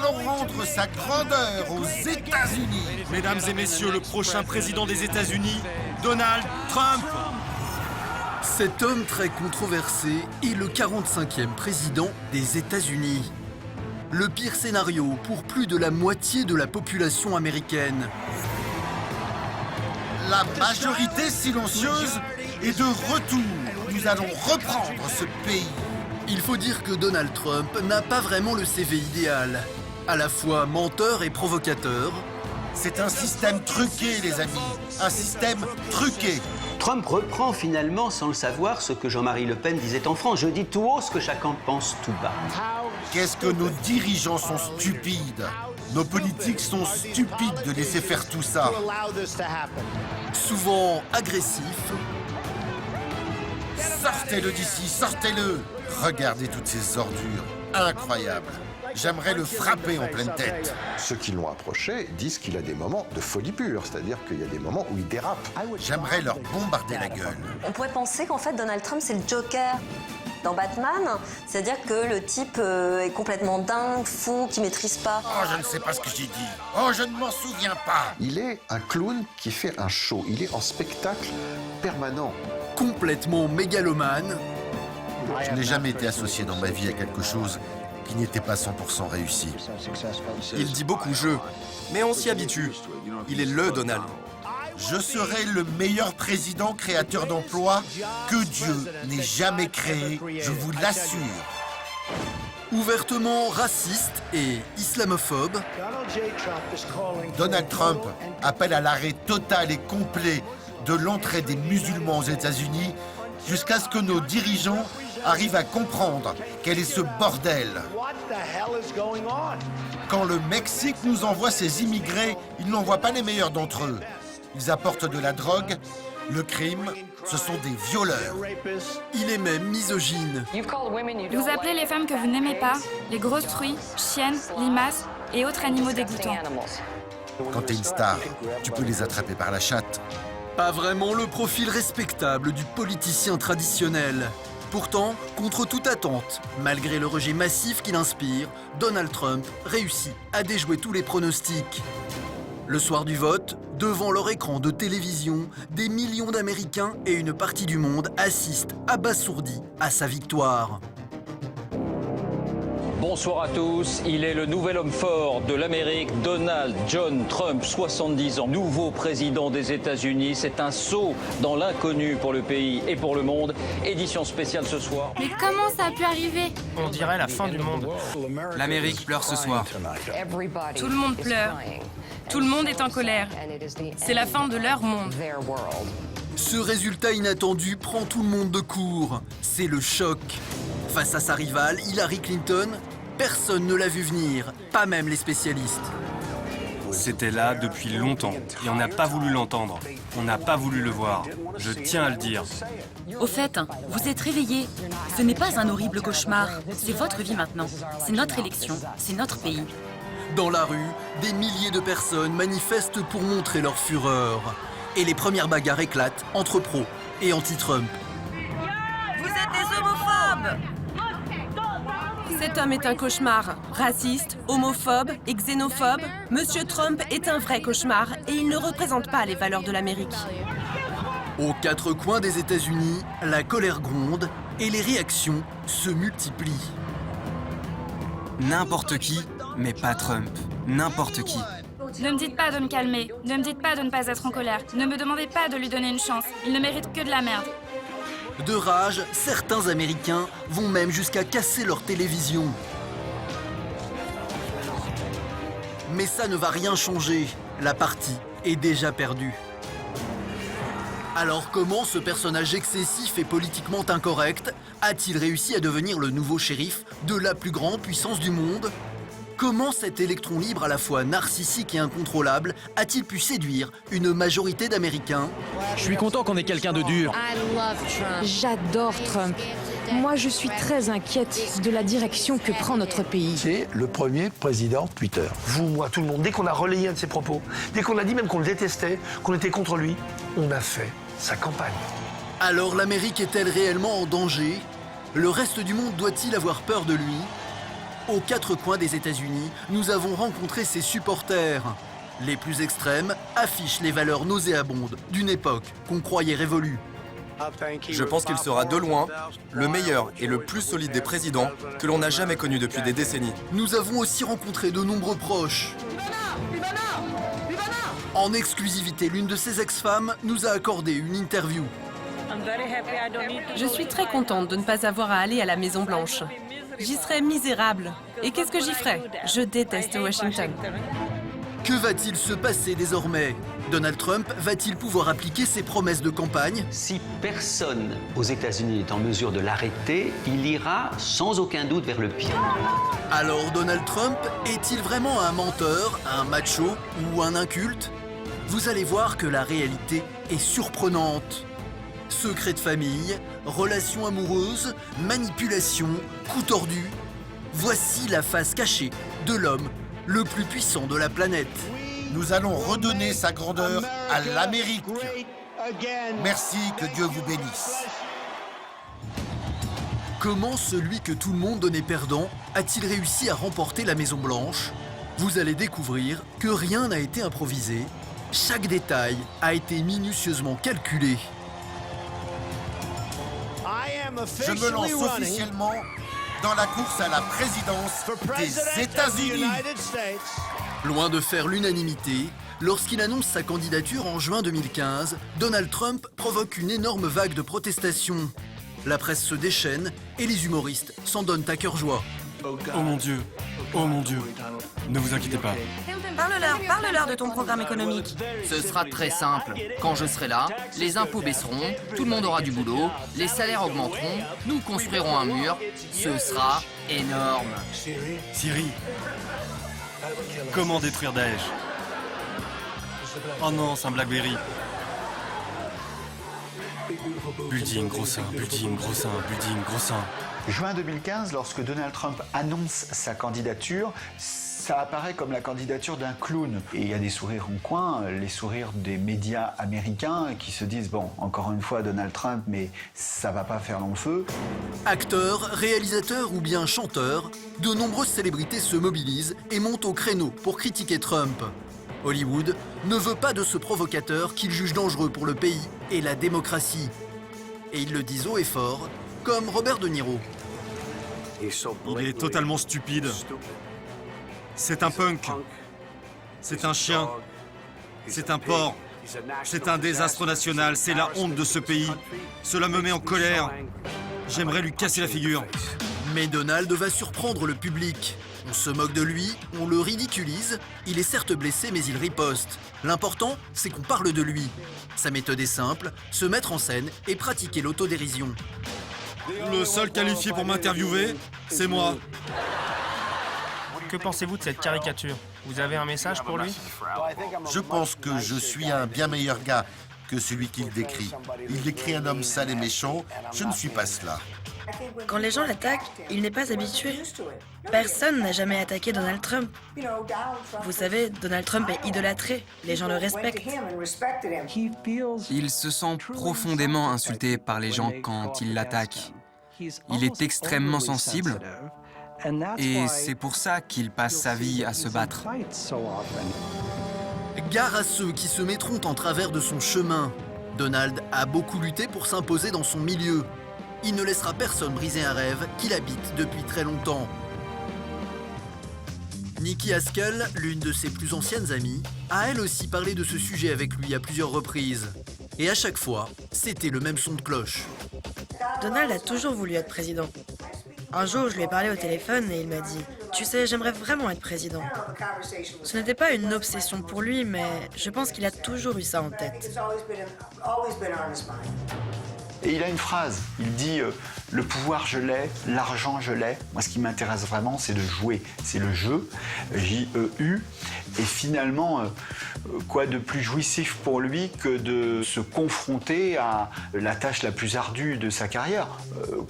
allons rendre sa grandeur aux États-Unis. Mesdames et messieurs, le prochain président des États-Unis, Donald Trump. Cet homme très controversé est le 45e président des États-Unis. Le pire scénario pour plus de la moitié de la population américaine. La majorité silencieuse est de retour. Nous allons reprendre ce pays. Il faut dire que Donald Trump n'a pas vraiment le CV idéal. À la fois menteur et provocateur. C'est un système truqué, les amis. Un système truqué. Trump reprend finalement, sans le savoir, ce que Jean-Marie Le Pen disait en France. Je dis tout haut ce que chacun pense tout bas. Qu'est-ce que nos dirigeants sont stupides. Nos politiques sont stupides de laisser faire tout ça. Souvent agressif. Sortez-le d'ici, sortez-le. Regardez toutes ces ordures. Incroyable. J'aimerais le frapper en pleine tête. Ceux qui l'ont approché disent qu'il a des moments de folie pure, c'est-à-dire qu'il y a des moments où il dérape. J'aimerais leur bombarder la gueule. On pourrait penser qu'en fait Donald Trump c'est le Joker dans Batman, c'est-à-dire que le type est complètement dingue, fou, qui maîtrise pas. Oh, je ne sais pas ce que j'ai dit. Oh, je ne m'en souviens pas. Il est un clown qui fait un show. Il est en spectacle permanent. Complètement mégalomane. Je n'ai jamais été associé dans ma vie à quelque chose qui n'était pas 100% réussi. Il dit beaucoup jeu, mais on s'y habitue. Il est le Donald. Je serai le meilleur président créateur d'emplois que Dieu n'ait jamais créé, je vous l'assure. Ouvertement raciste et islamophobe. Donald Trump appelle à l'arrêt total et complet de l'entrée des musulmans aux États-Unis jusqu'à ce que nos dirigeants arrivent à comprendre quel est ce bordel. Quand le Mexique nous envoie ses immigrés, il n'envoie pas les meilleurs d'entre eux. Ils apportent de la drogue, le crime, ce sont des violeurs. Il est même misogyne. Vous appelez les femmes que vous n'aimez pas les grosses truies, chiennes, limaces et autres animaux dégoûtants. Quand t'es une star, tu peux les attraper par la chatte. Pas vraiment le profil respectable du politicien traditionnel. Pourtant, contre toute attente, malgré le rejet massif qu'il inspire, Donald Trump réussit à déjouer tous les pronostics. Le soir du vote, devant leur écran de télévision, des millions d'Américains et une partie du monde assistent abasourdis à sa victoire. Bonsoir à tous, il est le nouvel homme fort de l'Amérique, Donald John Trump, 70 ans, nouveau président des États-Unis. C'est un saut dans l'inconnu pour le pays et pour le monde. Édition spéciale ce soir. Mais comment ça a pu arriver? On dirait la fin du monde. L'Amérique pleure ce soir. Tout le monde pleure. Tout le monde est en colère. C'est la fin de leur monde. Ce résultat inattendu prend tout le monde de court. C'est le choc. Face à sa rivale, Hillary Clinton, personne ne l'a vu venir, pas même les spécialistes. C'était là depuis longtemps et on n'a pas voulu l'entendre. On n'a pas voulu le voir. Je tiens à le dire. Au fait, vous êtes réveillés. Ce n'est pas un horrible cauchemar. C'est votre vie maintenant. C'est notre élection. C'est notre pays. Dans la rue, des milliers de personnes manifestent pour montrer leur fureur. Et les premières bagarres éclatent entre pros et anti-Trump. Vous êtes des homophobes! Cet homme est un cauchemar. Raciste, homophobe et xénophobe, Monsieur Trump est un vrai cauchemar et il ne représente pas les valeurs de l'Amérique. Aux quatre coins des États-Unis, la colère gronde et les réactions se multiplient. N'importe qui, mais pas Trump. N'importe qui. Ne me dites pas de me calmer. Ne me dites pas de ne pas être en colère. Ne me demandez pas de lui donner une chance. Il ne mérite que de la merde. De rage, certains Américains vont même jusqu'à casser leur télévision. Mais ça ne va rien changer. La partie est déjà perdue. Alors comment ce personnage excessif et politiquement incorrect a-t-il réussi à devenir le nouveau shérif de la plus grande puissance du monde ? Comment cet électron libre à la fois narcissique et incontrôlable a-t-il pu séduire une majorité d'Américains ? Je suis content qu'on ait quelqu'un de dur. J'adore Trump. Moi, je suis très inquiète de la direction que prend notre pays. C'est le premier président Twitter. Vous, moi, tout le monde, dès qu'on a relayé un de ses propos, dès qu'on a dit même qu'on le détestait, qu'on était contre lui, on a fait sa campagne. Alors l'Amérique est-elle réellement en danger ? Le reste du monde doit-il avoir peur de lui ? Aux quatre coins des États-Unis, nous avons rencontré ses supporters. Les plus extrêmes affichent les valeurs nauséabondes d'une époque qu'on croyait révolue. Je pense qu'il sera de loin le meilleur et le plus solide des présidents que l'on n'a jamais connu depuis des décennies. Nous avons aussi rencontré de nombreux proches. En exclusivité, l'une de ses ex-femmes nous a accordé une interview. Je suis très contente de ne pas avoir à aller à la Maison-Blanche. J'y serais misérable. Et qu'est-ce que j'y ferais? Je déteste Washington. Que va-t-il se passer désormais? Donald Trump va-t-il pouvoir appliquer ses promesses de campagne? Si personne aux États-Unis n'est en mesure de l'arrêter, il ira sans aucun doute vers le pire. Alors Donald Trump est-il vraiment un menteur, un macho ou un inculte? Vous allez voir que la réalité est surprenante. Secrets de famille, relations amoureuses, manipulation, coups tordus. Voici la face cachée de l'homme le plus puissant de la planète. Nous allons redonner sa grandeur à l'Amérique. Merci, que Dieu vous bénisse. Comment celui que tout le monde donnait perdant a-t-il réussi à remporter la Maison-Blanche? Vous allez découvrir que rien n'a été improvisé. Chaque détail a été minutieusement calculé. Je me lance officiellement dans la course à la présidence des États-Unis. Loin de faire l'unanimité, lorsqu'il annonce sa candidature en juin 2015, Donald Trump provoque une énorme vague de protestations. La presse se déchaîne et les humoristes s'en donnent à cœur joie. Oh mon Dieu, ne vous inquiétez pas. Parle-leur de ton programme économique. Ce sera très simple. Quand je serai là, les impôts baisseront, tout le monde aura du boulot, les salaires augmenteront, nous construirons un mur. Ce sera énorme. Siri, comment détruire Daesh? Oh non, c'est un Blackberry. Building, gros sein, building, gros sein, building, gros sein. Juin 2015, lorsque Donald Trump annonce sa candidature, ça apparaît comme la candidature d'un clown. Et il y a des sourires en coin, les sourires des médias américains qui se disent « Bon, encore une fois Donald Trump, mais ça va pas faire long feu ». Acteurs, réalisateurs ou bien chanteurs, de nombreuses célébrités se mobilisent et montent au créneau pour critiquer Trump. Hollywood ne veut pas de ce provocateur qu'il juge dangereux pour le pays et la démocratie. Et ils le disent haut et fort, comme Robert De Niro. Il est totalement stupide. C'est un punk. C'est un chien. C'est un porc. C'est un désastre national. C'est la honte de ce pays. Cela me met en colère. J'aimerais lui casser la figure. Mais Donald va surprendre le public. On se moque de lui, on le ridiculise. Il est certes blessé, mais il riposte. L'important, c'est qu'on parle de lui. Sa méthode est simple, se mettre en scène et pratiquer l'autodérision. Le seul qualifié pour m'interviewer, c'est moi. Que pensez-vous de cette caricature? Vous avez un message pour lui? Je pense que je suis un bien meilleur gars que celui qu'il décrit. Il décrit un homme sale et méchant. Je ne suis pas cela. Quand les gens l'attaquent, il n'est pas habitué. Personne n'a jamais attaqué Donald Trump. Vous savez, Donald Trump est idolâtré. Les gens le respectent. Il se sent profondément insulté par les gens quand ils l'attaquent. Il est extrêmement sensible et c'est pour ça qu'il passe sa vie à se battre. Gare à ceux qui se mettront en travers de son chemin. Donald a beaucoup lutté pour s'imposer dans son milieu. Il ne laissera personne briser un rêve qu'il habite depuis très longtemps. Nikki Haskell, l'une de ses plus anciennes amies, a elle aussi parlé de ce sujet avec lui à plusieurs reprises. Et à chaque fois, c'était le même son de cloche. Donald a toujours voulu être président. Un jour, je lui ai parlé au téléphone et il m'a dit « Tu sais, j'aimerais vraiment être président ». Ce n'était pas une obsession pour lui, mais je pense qu'il a toujours eu ça en tête. Et il a une phrase, il dit le pouvoir je l'ai, l'argent je l'ai. Moi ce qui m'intéresse vraiment c'est de jouer, c'est le jeu, J-E-U. Et finalement, quoi de plus jouissif pour lui que de se confronter à la tâche la plus ardue de sa carrière,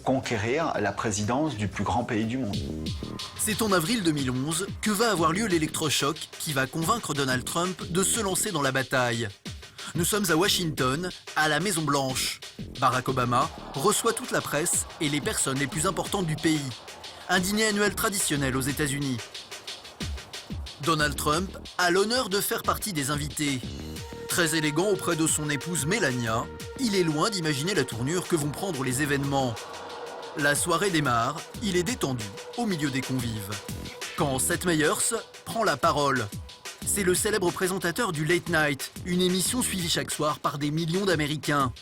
conquérir la présidence du plus grand pays du monde. C'est en avril 2011 que va avoir lieu l'électrochoc qui va convaincre Donald Trump de se lancer dans la bataille. Nous sommes à Washington, à la Maison-Blanche. Barack Obama reçoit toute la presse et les personnes les plus importantes du pays. un dîner annuel traditionnel aux États-Unis. Donald Trump a l'honneur de faire partie des invités. Très élégant auprès de son épouse Melania, il est loin d'imaginer la tournure que vont prendre les événements. La soirée démarre, il est détendu, au milieu des convives. Quand Seth Meyers prend la parole. C'est le célèbre présentateur du Late Night, une émission suivie chaque soir par des millions d'Américains.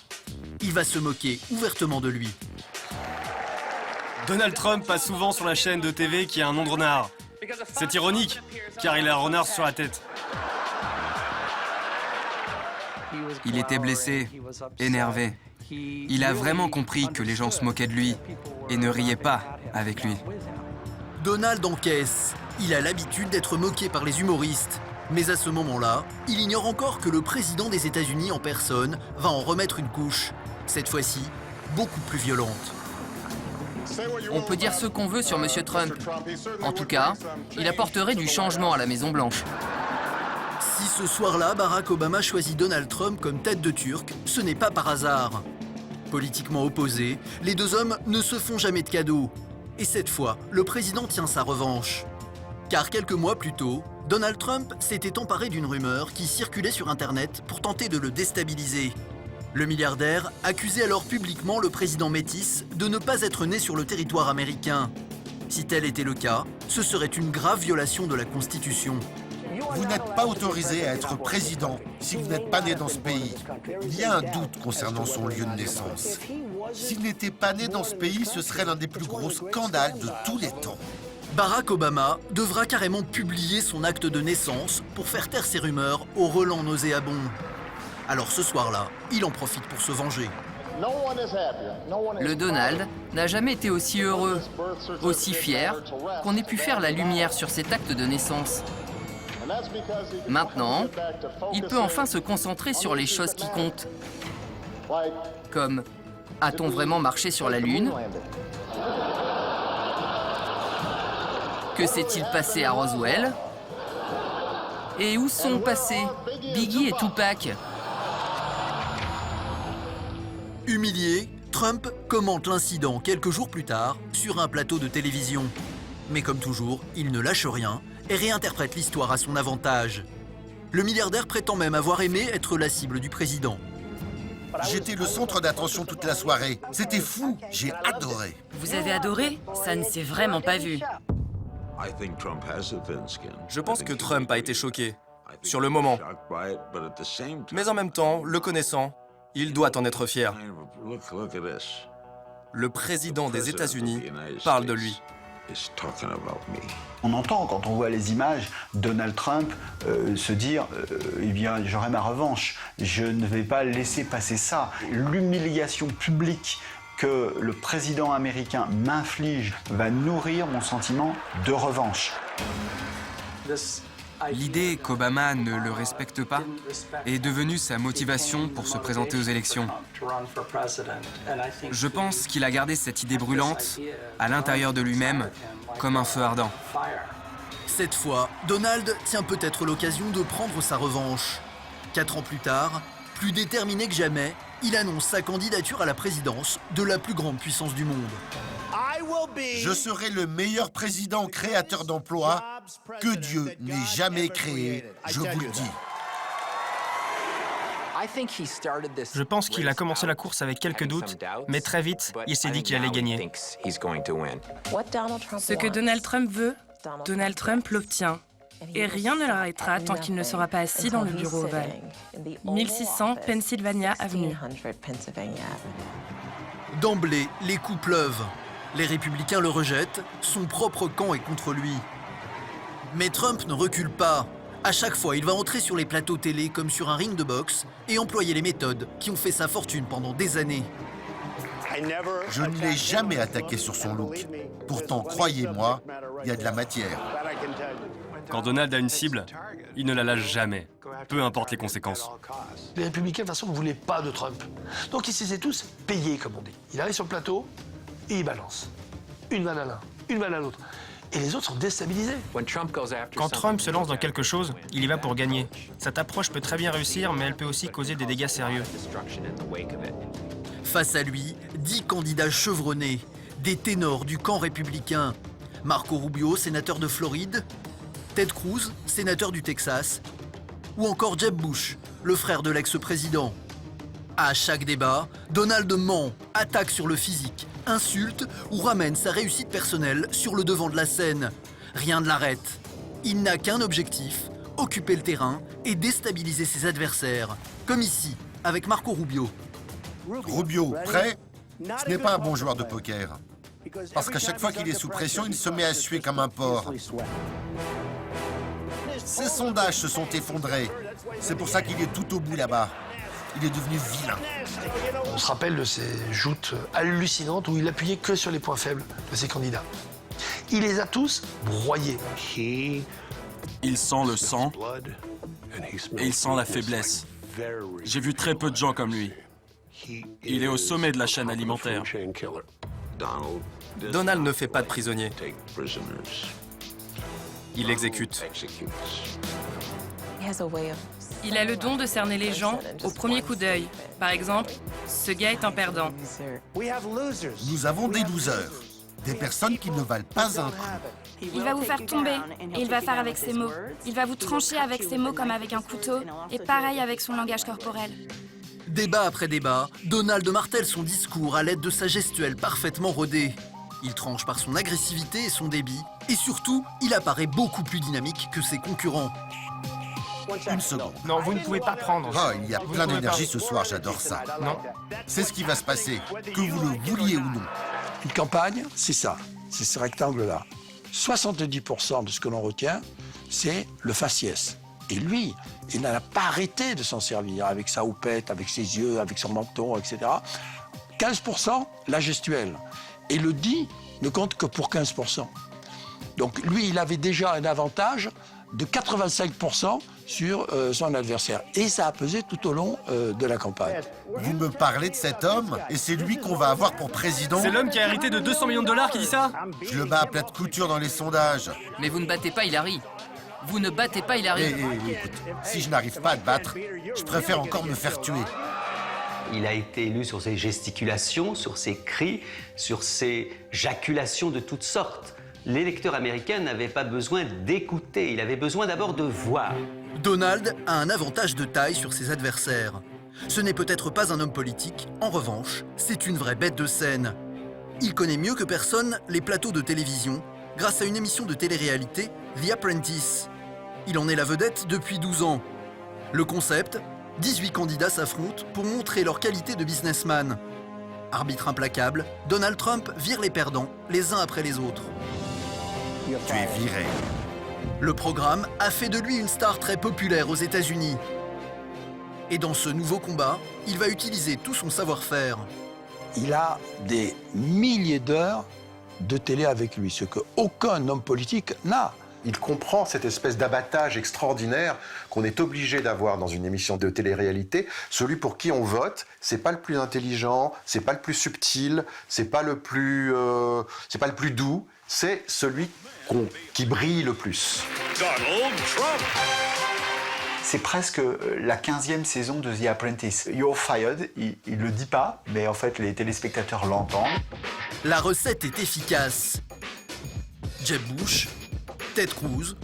Il va se moquer ouvertement de lui. Donald Trump passe souvent sur la chaîne de TV qui a un nom de renard. C'est ironique, car il a un renard sur la tête. Il était blessé, énervé. Il a vraiment compris que les gens se moquaient de lui et ne riaient pas avec lui. Donald encaisse. Il a l'habitude d'être moqué par les humoristes. Mais à ce moment-là, il ignore encore que le président des États-Unis en personne va en remettre une couche. Cette fois-ci, beaucoup plus violente. On peut dire ce qu'on veut sur M. Trump. En tout cas, il apporterait du changement à la Maison-Blanche. Si ce soir-là, Barack Obama choisit Donald Trump comme tête de Turc, ce n'est pas par hasard. Politiquement opposés, les deux hommes ne se font jamais de cadeaux. Et cette fois, le président tient sa revanche. Car quelques mois plus tôt, Donald Trump s'était emparé d'une rumeur qui circulait sur Internet pour tenter de le déstabiliser. Le milliardaire accusait alors publiquement le président métis de ne pas être né sur le territoire américain. Si tel était le cas, ce serait une grave violation de la Constitution. Vous n'êtes pas autorisé à être président si vous n'êtes pas né dans ce pays. Il y a un doute concernant son lieu de naissance. S'il n'était pas né dans ce pays, ce serait l'un des plus gros scandales de tous les temps. Barack Obama devra carrément publier son acte de naissance pour faire taire ces rumeurs au relent nauséabond. Alors ce soir-là, il en profite pour se venger. Le Donald n'a jamais été aussi heureux, aussi fier, qu'on ait pu faire la lumière sur cet acte de naissance. Maintenant, il peut enfin se concentrer sur les choses qui comptent. Comme, a-t-on vraiment marché sur la Lune? Que s'est-il passé à Roswell? Et où sont passés Biggie et Tupac? Humilié, Trump commente l'incident quelques jours plus tard sur un plateau de télévision. Mais comme toujours, il ne lâche rien et réinterprète l'histoire à son avantage. Le milliardaire prétend même avoir aimé être la cible du président. J'étais le centre d'attention toute la soirée. C'était fou, j'ai adoré. Vous avez adoré? Ça ne s'est vraiment pas vu. Je pense que Trump a été choqué, sur le moment. Mais en même temps, le connaissant, il doit en être fier. Le président des États-Unis parle de lui. On entend, quand on voit les images, Donald Trump se dire eh bien, j'aurai ma revanche, je ne vais pas laisser passer ça. L'humiliation publique que le président américain m'inflige va nourrir mon sentiment de revanche. L'idée qu'Obama ne le respecte pas est devenue sa motivation pour se présenter aux élections. Je pense qu'il a gardé cette idée brûlante à l'intérieur de lui-même comme un feu ardent. Cette fois, Donald tient peut-être l'occasion de prendre sa revanche. 4 ans plus tard, plus déterminé que jamais, il annonce sa candidature à la présidence de la plus grande puissance du monde. Je serai le meilleur président créateur d'emplois que Dieu n'ait jamais créé, je vous le dis. Je pense qu'il a commencé la course avec quelques doutes, mais très vite, il s'est dit qu'il allait gagner. Ce que Donald Trump veut, Donald Trump l'obtient. Et rien ne l'arrêtera tant qu'il ne sera pas assis dans le bureau ovale. 1600 Pennsylvania Avenue. D'emblée, les coups pleuvent. Les républicains le rejettent, son propre camp est contre lui. Mais Trump ne recule pas. À chaque fois, il va entrer sur les plateaux télé comme sur un ring de boxe et employer les méthodes qui ont fait sa fortune pendant des années. Je ne l'ai jamais attaqué sur son look. Pourtant, croyez-moi, il y a de la matière. Quand Donald a une cible, il ne la lâche jamais, peu importe les conséquences. Les républicains, de toute façon, ne voulaient pas de Trump. Donc ils s'étaient tous payés, comme on dit. Il arrive sur le plateau et il balance. Une vanne à l'un, une vanne à l'autre. Et les autres sont déstabilisés. Quand Trump se lance dans quelque chose, il y va pour gagner. Cette approche peut très bien réussir, mais elle peut aussi causer des dégâts sérieux. Face à lui, 10 candidats chevronnés, des ténors du camp républicain. Marco Rubio, sénateur de Floride, Ted Cruz, sénateur du Texas, ou encore Jeb Bush, le frère de l'ex-président. À chaque débat, Donald ment, attaque sur le physique, insulte ou ramène sa réussite personnelle sur le devant de la scène. Rien ne l'arrête. Il n'a qu'un objectif, occuper le terrain et déstabiliser ses adversaires, comme ici, avec Marco Rubio. Rubio, prêt? Ce n'est pas un bon joueur de poker. Parce qu'à chaque fois qu'il est sous pression, il se met à suer comme un porc. Ses sondages se sont effondrés. C'est pour ça qu'il est tout au bout là-bas. Il est devenu vilain. On se rappelle de ces joutes hallucinantes où il appuyait que sur les points faibles de ses candidats. Il les a tous broyés. Il sent le sang et il sent la faiblesse. J'ai vu très peu de gens comme lui. Il est au sommet de la chaîne alimentaire. Donald ne fait pas de prisonniers. Il exécute. Il a le don de cerner les gens au premier coup d'œil. Par exemple, ce gars est un perdant. Nous avons des losers, des personnes qui ne valent pas un coup. Il va vous faire tomber, et il va faire avec ses mots. Il va vous trancher avec ses mots comme avec un couteau, et pareil avec son langage corporel. Débat après débat, Donald martèle son discours à l'aide de sa gestuelle parfaitement rodée. Il tranche par son agressivité et son débit, et surtout, il apparaît beaucoup plus dynamique que ses concurrents. Une seconde. Non, vous ne pouvez pas prendre. Oh, il y a plein d'énergie ce soir, j'adore ça. Non. C'est ce qui va se passer, que vous le vouliez ou non. Une campagne, c'est ça, c'est ce rectangle-là. 70% de ce que l'on retient, c'est le faciès. Et lui, il n'a pas arrêté de s'en servir avec sa houppette, avec ses yeux, avec son menton, etc. 15%, la gestuelle. Et le dit ne compte que pour 15%. Donc lui, il avait déjà un avantage de 85% sur son adversaire. Et ça a pesé tout au long de la campagne. Vous me parlez de cet homme et c'est lui qu'on va avoir pour président? C'est l'homme qui a hérité de 200 millions de dollars qui dit ça? Je le bats à plat de couture dans les sondages. Mais vous ne battez pas Hillary. Vous ne battez pas Hillary. Écoute, si je n'arrive pas à te battre, je préfère encore me faire tuer. Il a été élu sur ses gesticulations, sur ses cris, sur ses jaculations de toutes sortes. L'électeur américain n'avait pas besoin d'écouter, il avait besoin d'abord de voir. Donald a un avantage de taille sur ses adversaires. Ce n'est peut-être pas un homme politique, en revanche, c'est une vraie bête de scène. Il connaît mieux que personne les plateaux de télévision grâce à une émission de télé-réalité, The Apprentice. Il en est la vedette depuis 12 ans. Le concept, 18 candidats s'affrontent pour montrer leur qualité de businessman. Arbitre implacable, Donald Trump vire les perdants, les uns après les autres. Tu es viré. Le programme a fait de lui une star très populaire aux États-Unis. Et dans ce nouveau combat, il va utiliser tout son savoir-faire. Il a des milliers d'heures de télé avec lui, ce qu'aucun homme politique n'a. Il comprend cette espèce d'abattage extraordinaire qu'on est obligé d'avoir dans une émission de télé-réalité. Celui pour qui on vote, c'est pas le plus intelligent, c'est pas le plus subtil, c'est pas le plus doux, c'est celui qui brille le plus. Donald Trump. C'est presque la 15e saison de The Apprentice. You're fired, il le dit pas, mais en fait les téléspectateurs l'entendent. La recette est efficace. Jeb Bush, Ted Cruz,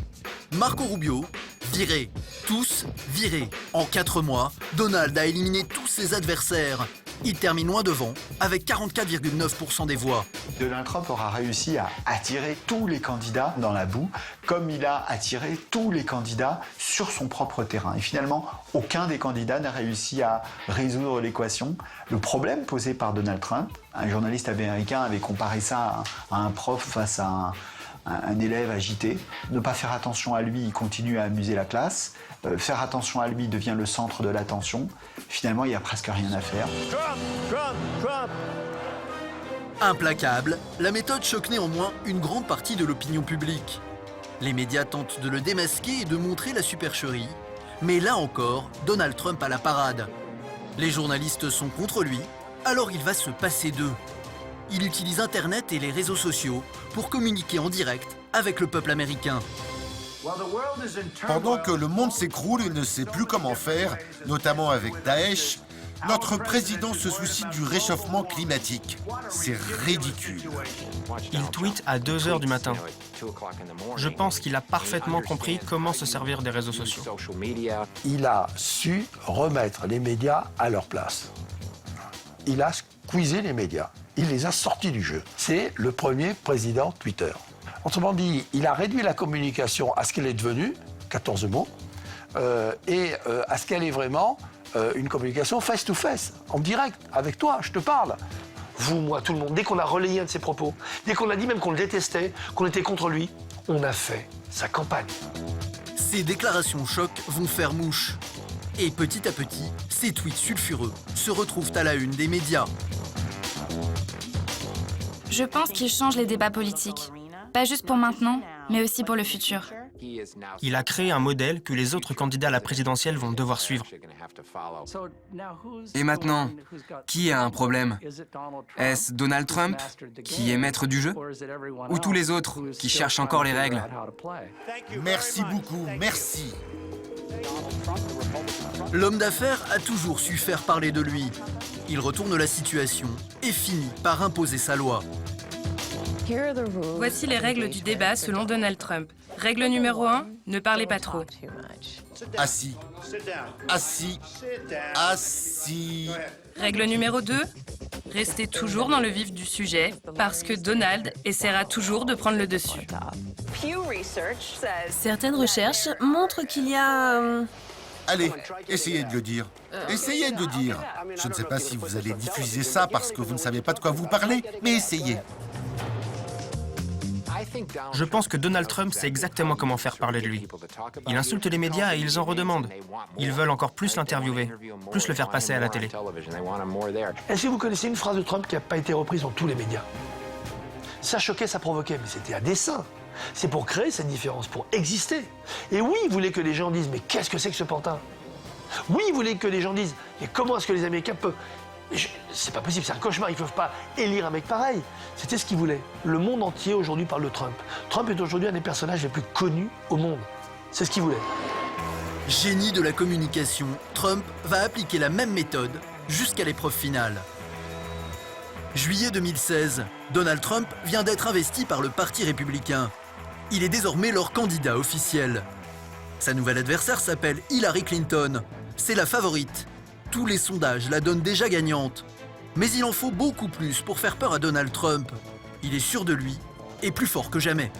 Marco Rubio, virés. Tous virés. En 4 mois, Donald a éliminé tous ses adversaires. Il termine loin devant, avec 44,9% des voix. Donald Trump aura réussi à attirer tous les candidats dans la boue, comme il a attiré tous les candidats sur son propre terrain. Et finalement, aucun des candidats n'a réussi à résoudre l'équation. Le problème posé par Donald Trump, un journaliste américain avait comparé ça à un prof face à un élève agité. Ne pas faire attention à lui, il continue à amuser la classe. Faire attention à lui, il devient le centre de l'attention. Finalement, il n'y a presque rien à faire. Trump. Implacable, la méthode choque néanmoins une grande partie de l'opinion publique. Les médias tentent de le démasquer et de montrer la supercherie. Mais là encore, Donald Trump a la parade. Les journalistes sont contre lui, alors il va se passer d'eux. Il utilise Internet et les réseaux sociaux pour communiquer en direct avec le peuple américain. Pendant que le monde s'écroule et ne sait plus comment faire, notamment avec Daesh, Notre président se soucie du réchauffement climatique. C'est ridicule. Il tweet à 2 h du matin. Je pense qu'il a parfaitement compris comment se servir des réseaux sociaux. Il a su remettre les médias à leur place. Il a squeezé les médias. Il les a sortis du jeu. C'est le premier président Twitter. Autrement dit, il a réduit la communication à ce qu'elle est devenue, 14 mots, et à ce qu'elle est vraiment une communication face-to-face, en direct, avec toi, je te parle. Vous, moi, tout le monde, dès qu'on a relayé un de ses propos, dès qu'on a dit même qu'on le détestait, qu'on était contre lui, on a fait sa campagne. Ces déclarations choc vont faire mouche. Et petit à petit, ces tweets sulfureux se retrouvent à la une des médias. Je pense qu'il change les débats politiques. Pas juste pour maintenant, mais aussi pour le futur. Il a créé un modèle que les autres candidats à la présidentielle vont devoir suivre. Et maintenant, qui a un problème? Est-ce Donald Trump, qui est maître du jeu? Ou tous les autres, qui cherchent encore les règles? Merci beaucoup, merci. L'homme d'affaires a toujours su faire parler de lui. Il retourne la situation et finit par imposer sa loi. Voici les règles du débat selon Donald Trump. Règle numéro 1, ne parlez pas trop. Assis. Assis. Assis. Règle numéro 2, restez toujours dans le vif du sujet, parce que Donald essaiera toujours de prendre le dessus. Certaines recherches montrent qu'il y a... Allez, essayez de le dire. Essayez de le dire. Je ne sais pas si vous allez diffuser ça parce que vous ne savez pas de quoi vous parlez, mais essayez. Je pense que Donald Trump sait exactement comment faire parler de lui. Il insulte les médias et ils en redemandent. Ils veulent encore plus l'interviewer, plus le faire passer à la télé. Est-ce que vous connaissez une phrase de Trump qui n'a pas été reprise dans tous les médias? Ça choquait, ça provoquait, mais c'était à dessein. C'est pour créer cette différence, pour exister. Et oui, il voulait que les gens disent « Mais qu'est-ce que c'est que ce pantin ?» Oui, il voulait que les gens disent « Mais comment est-ce que les Américains peuvent... » C'est pas possible, c'est un cauchemar, ils ne peuvent pas élire un mec pareil. C'était ce qu'ils voulaient. Le monde entier aujourd'hui parle de Trump. Trump est aujourd'hui un des personnages les plus connus au monde. C'est ce qu'il voulait. Génie de la communication, Trump va appliquer la même méthode jusqu'à l'épreuve finale. Juillet 2016, Donald Trump vient d'être investi par le Parti républicain. Il est désormais leur candidat officiel. Sa nouvelle adversaire s'appelle Hillary Clinton. C'est la favorite. Tous les sondages la donnent déjà gagnante. Mais il en faut beaucoup plus pour faire peur à Donald Trump. Il est sûr de lui et plus fort que jamais.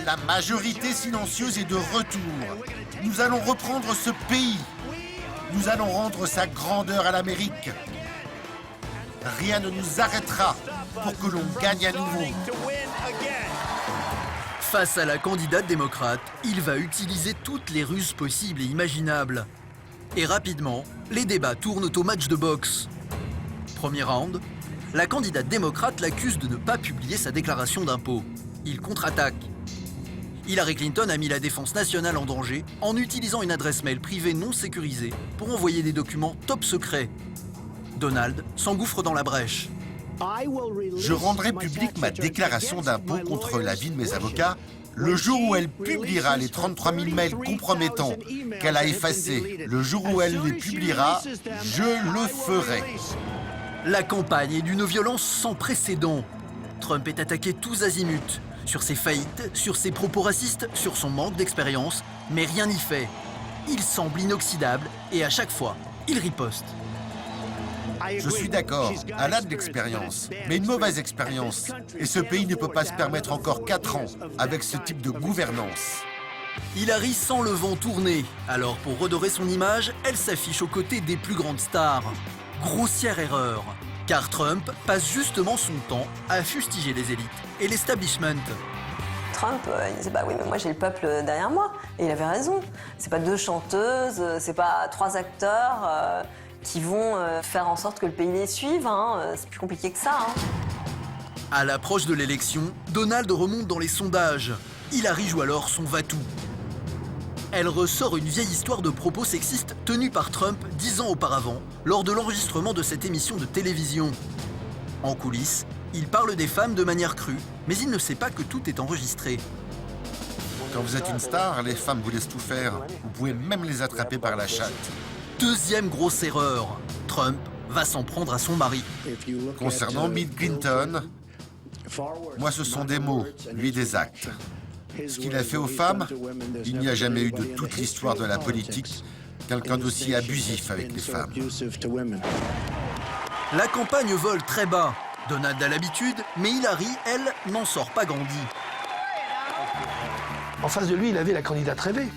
La majorité silencieuse est de retour. Nous allons reprendre ce pays. Nous allons rendre sa grandeur à l'Amérique. Rien ne nous arrêtera pour que l'on gagne à nouveau. Face à la candidate démocrate, il va utiliser toutes les ruses possibles et imaginables. Et rapidement, les débats tournent au match de boxe. Premier round, la candidate démocrate l'accuse de ne pas publier sa déclaration d'impôt. Il contre-attaque. Hillary Clinton a mis la défense nationale en danger en utilisant une adresse mail privée non sécurisée pour envoyer des documents top secrets. Donald s'engouffre dans la brèche. Je rendrai publique ma déclaration d'impôt contre l'avis de mes avocats le jour où elle publiera les 33 000 mails compromettants qu'elle a effacés. Le jour où elle les publiera, je le ferai. La campagne est d'une violence sans précédent. Trump est attaqué tous azimuts. Sur ses faillites, sur ses propos racistes, sur son manque d'expérience, mais rien n'y fait. Il semble inoxydable et à chaque fois, il riposte. Je suis d'accord, elle a de l'expérience, mais une mauvaise expérience. Et ce pays ne peut pas se permettre encore 4 ans avec ce type de gouvernance. Hillary sent le vent tourner. Alors pour redorer son image, elle s'affiche aux côtés des plus grandes stars. Grossière erreur, car Trump passe justement son temps à fustiger les élites et l'establishment. Trump, il disait bah oui mais moi j'ai le peuple derrière moi. Et il avait raison. C'est pas 2 chanteuses, c'est pas 3 acteurs qui vont faire en sorte que le pays les suive. C'est plus compliqué que ça. À l'approche de l'élection, Donald remonte dans les sondages. Hillary joue alors son va-tout. Elle ressort une vieille histoire de propos sexistes tenus par Trump 10 ans auparavant, lors de l'enregistrement de cette émission de télévision. En coulisses, il parle des femmes de manière crue, mais il ne sait pas que tout est enregistré. Quand vous êtes une star, les femmes vous laissent tout faire. Vous pouvez même les attraper par la chatte. Deuxième grosse erreur. Trump va s'en prendre à son mari. Concernant Bill Clinton, moi ce sont des mots, lui des actes. Ce qu'il a fait aux femmes, il n'y a jamais eu de toute l'histoire de la politique quelqu'un d'aussi abusif avec les femmes. La campagne vole très bas. Donald a l'habitude, mais Hillary, elle, n'en sort pas grandie. En face de lui, il avait la candidate rêvée.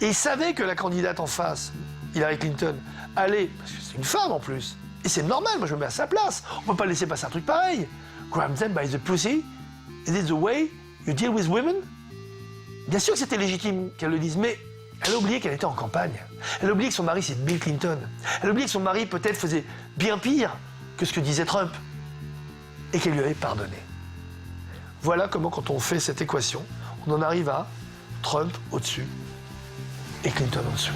Et il savait que la candidate en face, Hillary Clinton, allait, parce que c'est une femme en plus, et c'est normal, moi je me mets à sa place. On peut pas laisser passer un truc pareil. Grab them by the pussy, is it the way you deal with women? Bien sûr que c'était légitime qu'elle le dise, mais elle a oublié qu'elle était en campagne. Elle a oublié que son mari, c'est Bill Clinton. Elle a oublié que son mari, peut-être, faisait bien pire que ce que disait Trump. Et qu'elle lui avait pardonné. Voilà comment, quand on fait cette équation, on en arrive à Trump au-dessus et Clinton en dessous.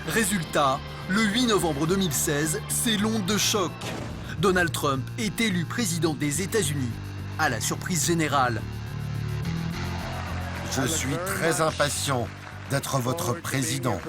Résultat, le 8 novembre 2016, c'est l'onde de choc. Donald Trump est élu président des États-Unis, à la surprise générale. Je suis très impatient d'être votre président.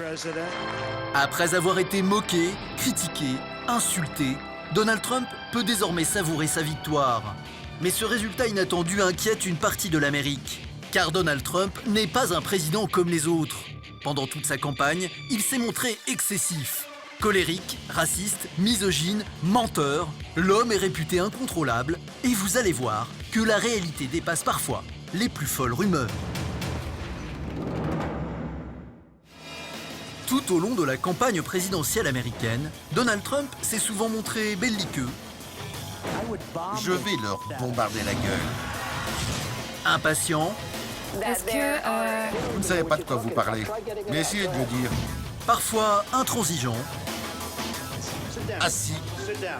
Après avoir été moqué, critiqué, insulté, Donald Trump peut désormais savourer sa victoire. Mais ce résultat inattendu inquiète une partie de l'Amérique. Car Donald Trump n'est pas un président comme les autres. Pendant toute sa campagne, il s'est montré excessif. Colérique, raciste, misogyne, menteur, l'homme est réputé incontrôlable et vous allez voir que la réalité dépasse parfois les plus folles rumeurs. Tout au long de la campagne présidentielle américaine, Donald Trump s'est souvent montré belliqueux. Je vais leur bombarder la gueule. Impatient. Est-ce que... Vous ne savez pas de quoi vous parlez, mais essayez de le dire. Parfois intransigeant. Assis.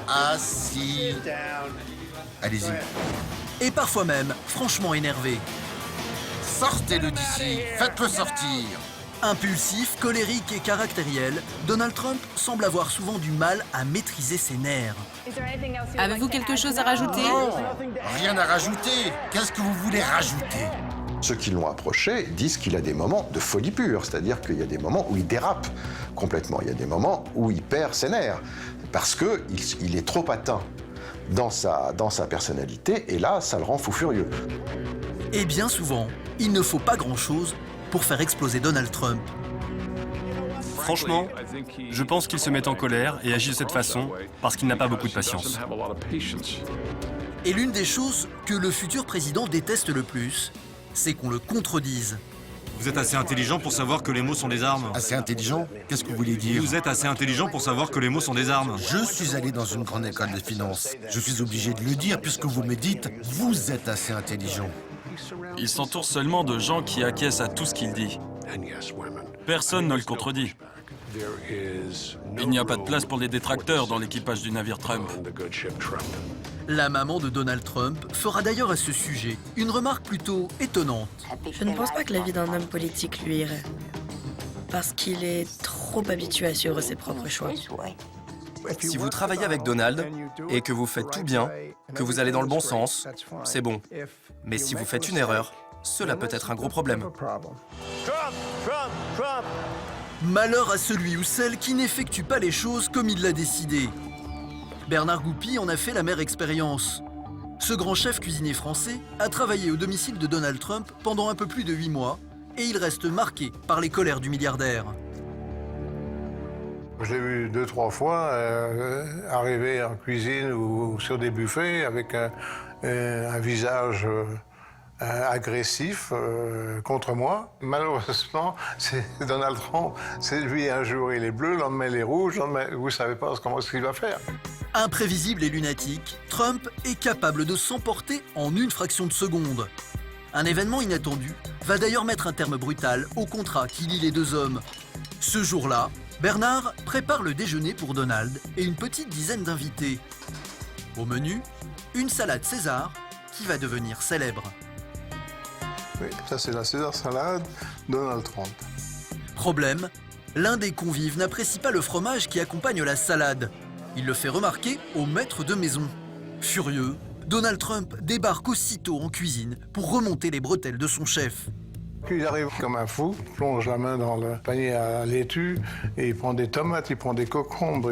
Assis. Allez-y. Et parfois même franchement énervé. Sortez-le d'ici, faites-le sortir. Impulsif, colérique et caractériel, Donald Trump semble avoir souvent du mal à maîtriser ses nerfs. Avez-vous quelque chose à rajouter? Non, rien à rajouter. Qu'est-ce que vous voulez rajouter? Ceux qui l'ont approché disent qu'il a des moments de folie pure, c'est-à-dire qu'il y a des moments où il dérape complètement, il y a des moments où il perd ses nerfs, parce qu'il est trop atteint dans sa personnalité, et là, ça le rend fou furieux. Et bien souvent, il ne faut pas grand-chose pour faire exploser Donald Trump. Franchement, je pense qu'il se met en colère et agit de cette façon parce qu'il n'a pas beaucoup de patience. Et l'une des choses que le futur président déteste le plus, c'est qu'on le contredise. Vous êtes assez intelligent pour savoir que les mots sont des armes. Assez intelligent? Qu'est-ce que vous voulez dire? Vous êtes assez intelligent pour savoir que les mots sont des armes. Je suis allé dans une grande école de finance. Je suis obligé de le dire puisque vous me dites « vous êtes assez intelligent ». Il s'entoure seulement de gens qui acquiescent à tout ce qu'il dit. Personne ne le contredit. Il n'y a pas de place pour les détracteurs dans l'équipage du navire Trump. La maman de Donald Trump fera d'ailleurs à ce sujet une remarque plutôt étonnante. Je ne pense pas que la vie d'un homme politique lui irait. Parce qu'il est trop habitué à suivre ses propres choix. Si vous travaillez avec Donald et que vous faites tout bien, que vous allez dans le bon sens, c'est bon. Mais si vous faites une erreur, cela peut être un gros problème. Malheur à celui ou celle qui n'effectue pas les choses comme il l'a décidé. Bernard Goupy en a fait l'amère expérience. Ce grand chef cuisinier français a travaillé au domicile de Donald Trump pendant un peu plus de 8 mois et il reste marqué par les colères du milliardaire. Je l'ai vu 2-3 fois arriver en cuisine ou sur des buffets avec un visage agressif contre moi. Malheureusement, c'est Donald Trump. C'est lui, un jour il est bleu, le lendemain il est rouge, vous ne savez pas comment ce qu'il va faire. Imprévisible et lunatique, Trump est capable de s'emporter en une fraction de seconde. Un événement inattendu va d'ailleurs mettre un terme brutal au contrat qui lie les deux hommes. Ce jour-là, Bernard prépare le déjeuner pour Donald et une petite dizaine d'invités. Au menu, une salade César qui va devenir célèbre. Oui, ça c'est la César salade Donald Trump. Problème, l'un des convives n'apprécie pas le fromage qui accompagne la salade. Il le fait remarquer au maître de maison. Furieux, Donald Trump débarque aussitôt en cuisine pour remonter les bretelles de son chef. Il arrive comme un fou, plonge la main dans le panier à laitue et il prend des tomates, il prend des concombres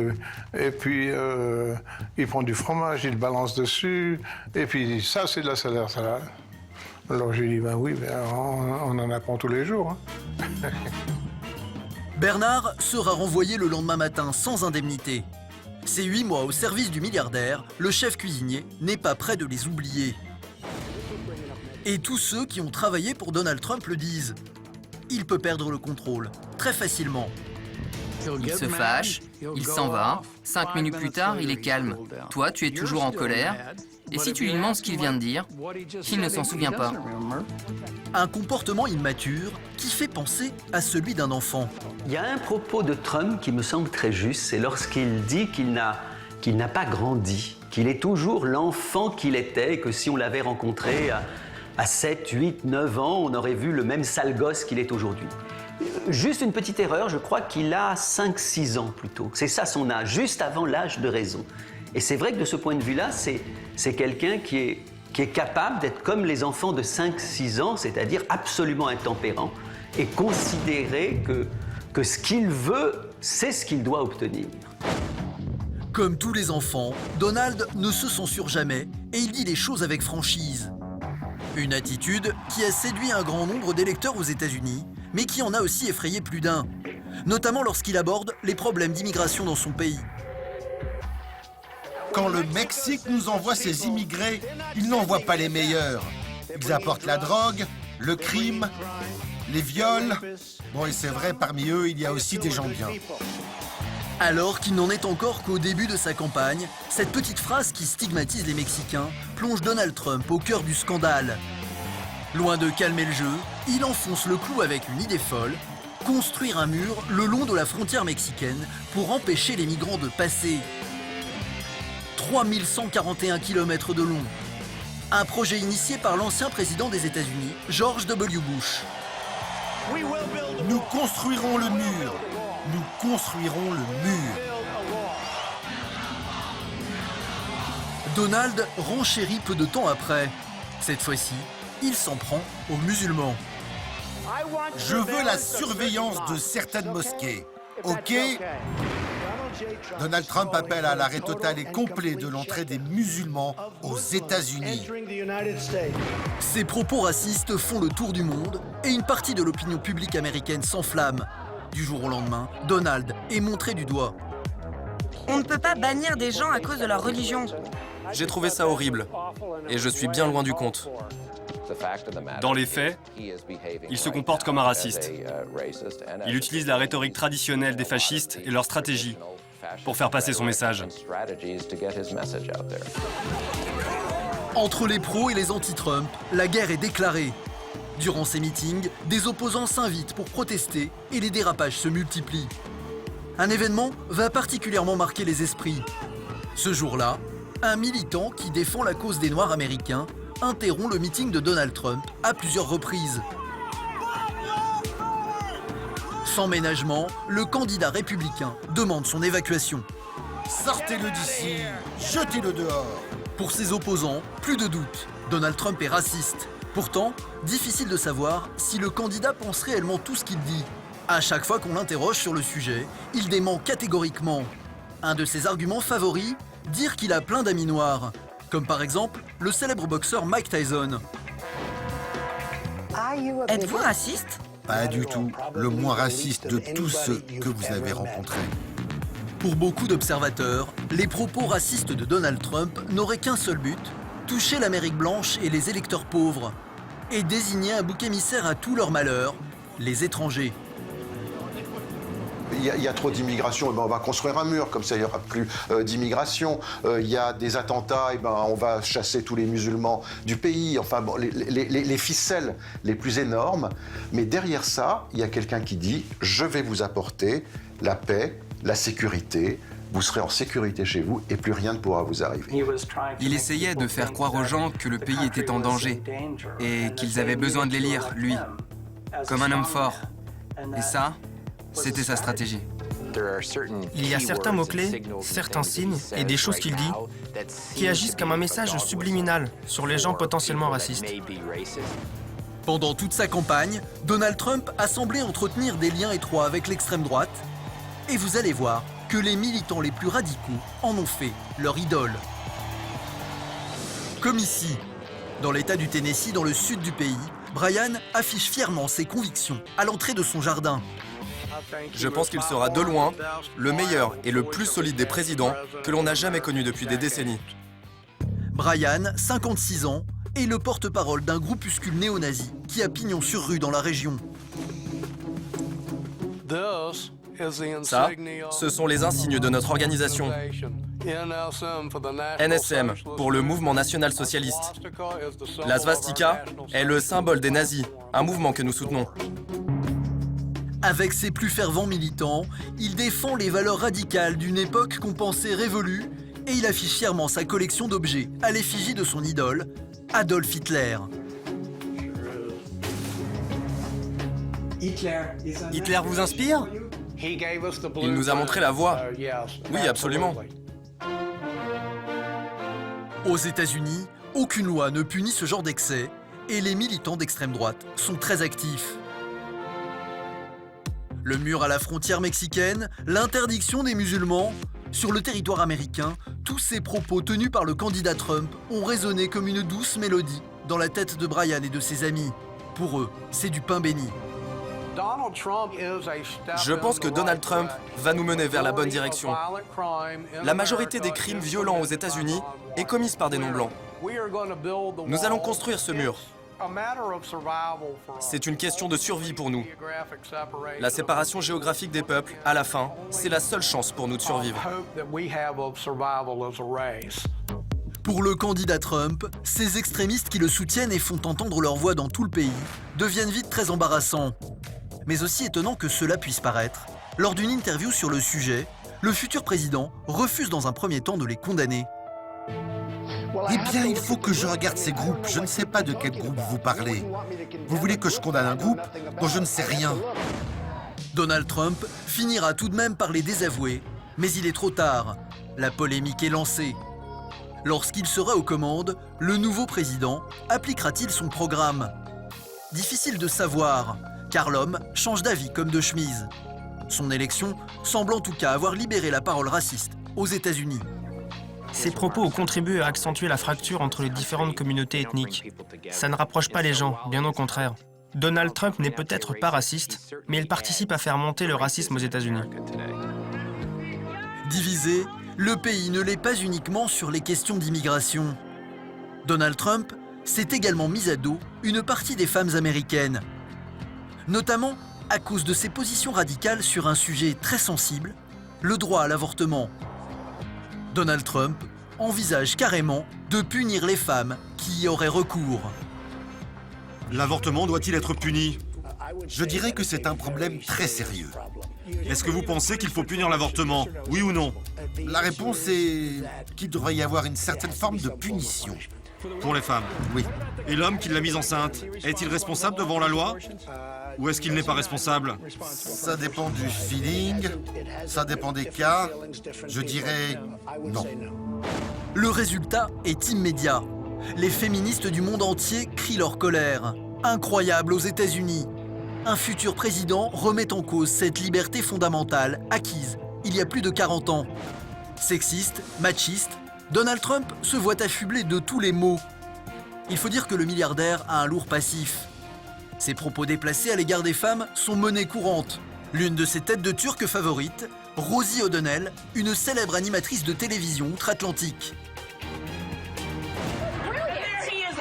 et puis il prend du fromage, il le balance dessus et puis il dit ça c'est de la salade. Alors je lui dis ben oui, on en apprend tous les jours. Hein. Bernard sera renvoyé le lendemain matin sans indemnité. Ces 8 mois au service du milliardaire, le chef cuisinier n'est pas prêt de les oublier. Et tous ceux qui ont travaillé pour Donald Trump le disent. Il peut perdre le contrôle, très facilement. Il se fâche, il s'en va. 5 minutes plus tard, il est calme. Toi, tu es toujours en colère. Et si tu lui demandes ce qu'il vient de dire, il ne s'en souvient pas. Un comportement immature qui fait penser à celui d'un enfant. Il y a un propos de Trump qui me semble très juste, c'est lorsqu'il dit qu'il n'a pas grandi, qu'il est toujours l'enfant qu'il était et que si on l'avait rencontré à 7, 8, 9 ans, on aurait vu le même sale gosse qu'il est aujourd'hui. Juste une petite erreur, je crois qu'il a 5-6 ans plutôt. C'est ça son âge, juste avant l'âge de raison. Et c'est vrai que de ce point de vue-là, c'est quelqu'un qui est capable d'être comme les enfants de 5-6 ans, c'est-à-dire absolument intempérant, et considérer que ce qu'il veut, c'est ce qu'il doit obtenir. Comme tous les enfants, Donald ne se censure jamais et il dit les choses avec franchise. Une attitude qui a séduit un grand nombre d'électeurs aux États-Unis, mais qui en a aussi effrayé plus d'un, notamment lorsqu'il aborde les problèmes d'immigration dans son pays. Quand le Mexique nous envoie ses immigrés, ils n'envoient pas les meilleurs. Ils apportent la drogue, le crime, les viols. Bon, et c'est vrai, parmi eux, il y a aussi des gens bien. Alors qu'il n'en est encore qu'au début de sa campagne, cette petite phrase qui stigmatise les Mexicains plonge Donald Trump au cœur du scandale. Loin de calmer le jeu, il enfonce le clou avec une idée folle, construire un mur le long de la frontière mexicaine pour empêcher les migrants de passer. 3141 km de long. Un projet initié par l'ancien président des États-Unis, George W. Bush. Nous construirons le mur. Nous construirons le mur. Donald renchérit peu de temps après. Cette fois-ci, il s'en prend aux musulmans. Je veux la surveillance de certaines mosquées. OK ? Donald Trump appelle à l'arrêt total et complet de l'entrée des musulmans aux États-Unis. Ces propos racistes font le tour du monde et une partie de l'opinion publique américaine s'enflamme. Du jour au lendemain, Donald est montré du doigt. On ne peut pas bannir des gens à cause de leur religion. J'ai trouvé ça horrible, et je suis bien loin du compte. Dans les faits, il se comporte comme un raciste. Il utilise la rhétorique traditionnelle des fascistes et leur stratégie pour faire passer son message. Entre les pros et les anti-Trump, la guerre est déclarée. Durant ces meetings, des opposants s'invitent pour protester et les dérapages se multiplient. Un événement va particulièrement marquer les esprits. Ce jour-là, un militant qui défend la cause des Noirs américains interrompt le meeting de Donald Trump à plusieurs reprises. Sans ménagement, le candidat républicain demande son évacuation. Sortez-le d'ici, jetez-le dehors. Pour ses opposants, plus de doute, Donald Trump est raciste. Pourtant, difficile de savoir si le candidat pense réellement tout ce qu'il dit. À chaque fois qu'on l'interroge sur le sujet, il dément catégoriquement. Un de ses arguments favoris, dire qu'il a plein d'amis noirs. Comme par exemple le célèbre boxeur Mike Tyson. Êtes-vous raciste ? Pas du tout. Le moins raciste de tous ceux que vous avez rencontrés. Pour beaucoup d'observateurs, les propos racistes de Donald Trump n'auraient qu'un seul but, toucher l'Amérique blanche et les électeurs pauvres, et désigner un bouc émissaire à tous leurs malheurs, les étrangers. Il y a trop d'immigration, on va construire un mur, comme ça il n'y aura plus d'immigration. Il y a des attentats, on va chasser tous les musulmans du pays. Enfin, bon, les ficelles les plus énormes. Mais derrière ça, il y a quelqu'un qui dit « Je vais vous apporter la paix, la sécurité. Vous serez en sécurité chez vous et plus rien ne pourra vous arriver. » Il essayait de faire croire aux gens que le pays était en danger et qu'ils avaient besoin de l'élire, lui, comme un homme fort. Et ça, c'était sa stratégie. Il y a certains mots-clés, certains signes et des choses qu'il dit qui agissent comme un message subliminal sur les gens potentiellement racistes. Pendant toute sa campagne, Donald Trump a semblé entretenir des liens étroits avec l'extrême droite. Et vous allez voir que les militants les plus radicaux en ont fait leur idole. Comme ici, dans l'État du Tennessee, dans le sud du pays, Brian affiche fièrement ses convictions à l'entrée de son jardin. Je pense qu'il sera de loin le meilleur et le plus solide des présidents que l'on n'a jamais connu depuis des décennies. Brian, 56 ans, est le porte-parole d'un groupuscule néo-nazi qui a pignon sur rue dans la région. Ça, ce sont les insignes de notre organisation. NSM, pour le mouvement national socialiste. La swastika est le symbole des nazis, un mouvement que nous soutenons. Avec ses plus fervents militants, il défend les valeurs radicales d'une époque qu'on pensait révolue et il affiche fièrement sa collection d'objets à l'effigie de son idole, Adolf Hitler. Hitler vous inspire ? Il nous a montré la voie. Oui, absolument. Aux États-Unis, aucune loi ne punit ce genre d'excès et les militants d'extrême droite sont très actifs. Le mur à la frontière mexicaine, l'interdiction des musulmans. Sur le territoire américain, tous ces propos tenus par le candidat Trump ont résonné comme une douce mélodie dans la tête de Brian et de ses amis. Pour eux, c'est du pain béni. Je pense que Donald Trump va nous mener vers la bonne direction. La majorité des crimes violents aux États-Unis est commise par des non-blancs. Nous allons construire ce mur. C'est une question de survie pour nous. La séparation géographique des peuples, à la fin, c'est la seule chance pour nous de survivre. Pour le candidat Trump, ces extrémistes qui le soutiennent et font entendre leur voix dans tout le pays deviennent vite très embarrassants. Mais aussi étonnant que cela puisse paraître, lors d'une interview sur le sujet, le futur président refuse dans un premier temps de les condamner. Eh bien, il faut que je regarde ces groupes. Je ne sais pas de quel groupe vous parlez. Vous voulez que je condamne un groupe dont je ne sais rien? Donald Trump finira tout de même par les désavouer, mais il est trop tard. La polémique est lancée. Lorsqu'il sera aux commandes, le nouveau président appliquera-t-il son programme? Difficile de savoir, car l'homme change d'avis comme de chemise. Son élection semble en tout cas avoir libéré la parole raciste aux États-Unis. Ces propos ont contribué à accentuer la fracture entre les différentes communautés ethniques. Ça ne rapproche pas les gens, bien au contraire. Donald Trump n'est peut-être pas raciste, mais il participe à faire monter le racisme aux États-Unis. Divisé, le pays ne l'est pas uniquement sur les questions d'immigration. Donald Trump s'est également mis à dos une partie des femmes américaines, notamment à cause de ses positions radicales sur un sujet très sensible, le droit à l'avortement. Donald Trump envisage carrément de punir les femmes qui y auraient recours. L'avortement doit-il être puni? Je dirais que c'est un problème très sérieux. Est-ce que vous pensez qu'il faut punir l'avortement? Oui ou non? La réponse est qu'il devrait y avoir une certaine forme de punition. Pour les femmes? Oui. Et l'homme qui l'a mise enceinte, est-il responsable devant la loi? Ou est-ce qu'il n'est pas responsable? Ça dépend du feeling, ça dépend des cas. Je dirais non. Le résultat est immédiat. Les féministes du monde entier crient leur colère. Incroyable aux États-Unis. Un futur président remet en cause cette liberté fondamentale acquise il y a plus de 40 ans. Sexiste, machiste, Donald Trump se voit affublé de tous les maux. Il faut dire que le milliardaire a un lourd passif. Ses propos déplacés à l'égard des femmes sont monnaie courante. L'une de ses têtes de turc favorites, Rosie O'Donnell, une célèbre animatrice de télévision outre-Atlantique.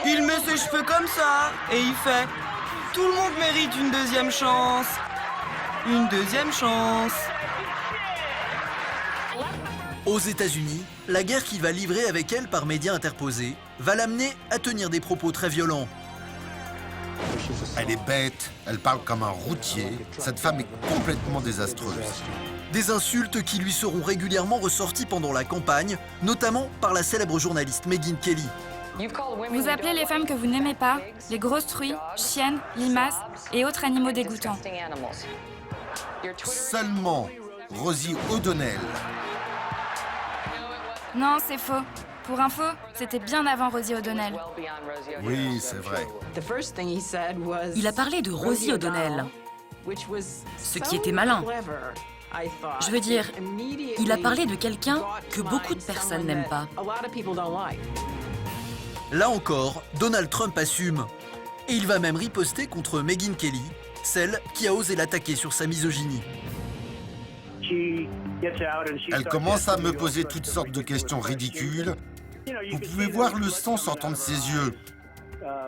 Il met ses cheveux comme ça et il fait « Tout le monde mérite une deuxième chance. Une deuxième chance. » Aux États-Unis, la guerre qu'il va livrer avec elle par médias interposés va l'amener à tenir des propos très violents. Elle est bête, elle parle comme un routier. Cette femme est complètement désastreuse. Des insultes qui lui seront régulièrement ressorties pendant la campagne, notamment par la célèbre journaliste Megyn Kelly. Vous appelez les femmes que vous n'aimez pas les grosses truies, chiennes, limaces et autres animaux dégoûtants. Seulement Rosie O'Donnell. Non, c'est faux. Pour info, c'était bien avant Rosie O'Donnell. Oui, c'est vrai. Il a parlé de Rosie O'Donnell, ce qui était malin. Je veux dire, il a parlé de quelqu'un que beaucoup de personnes n'aiment pas. Là encore, Donald Trump assume. Et il va même riposter contre Megyn Kelly, celle qui a osé l'attaquer sur sa misogynie. Elle commence à me poser toutes sortes de questions ridicules. Vous pouvez voir le sang sortant de ses yeux.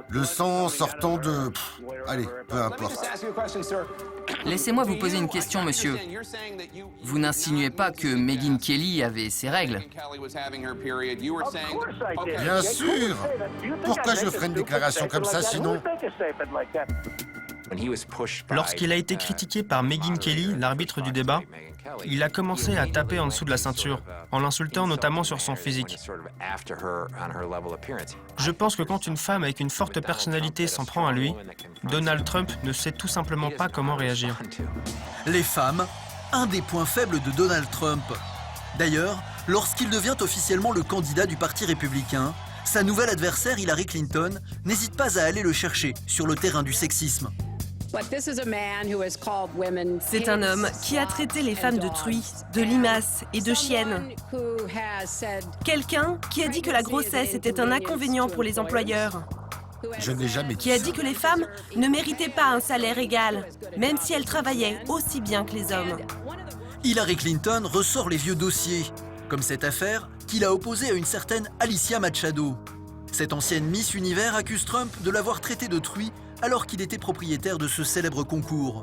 Le sang sortant de... allez, peu importe. Laissez-moi vous poser une question, monsieur. Vous n'insinuez pas que Megyn Kelly avait ses règles? Bien sûr. Pourquoi je ferais une déclaration comme ça sinon? Lorsqu'il a été critiqué par Megyn Kelly, l'arbitre du débat, il a commencé à taper en dessous de la ceinture, en l'insultant notamment sur son physique. Je pense que quand une femme avec une forte personnalité s'en prend à lui, Donald Trump ne sait tout simplement pas comment réagir. Les femmes, un des points faibles de Donald Trump. D'ailleurs, lorsqu'il devient officiellement le candidat du Parti républicain, sa nouvelle adversaire Hillary Clinton n'hésite pas à aller le chercher sur le terrain du sexisme. C'est un homme qui a traité les femmes de truies, de limaces et de chiennes. Quelqu'un qui a dit que la grossesse était un inconvénient pour les employeurs. Je n'ai jamais dit Qui a dit que les femmes ne méritaient pas un salaire égal, même si elles travaillaient aussi bien que les hommes. Hillary Clinton ressort les vieux dossiers, comme cette affaire qu'il a opposée à une certaine Alicia Machado. Cette ancienne Miss Univers accuse Trump de l'avoir traité de truie alors qu'il était propriétaire de ce célèbre concours.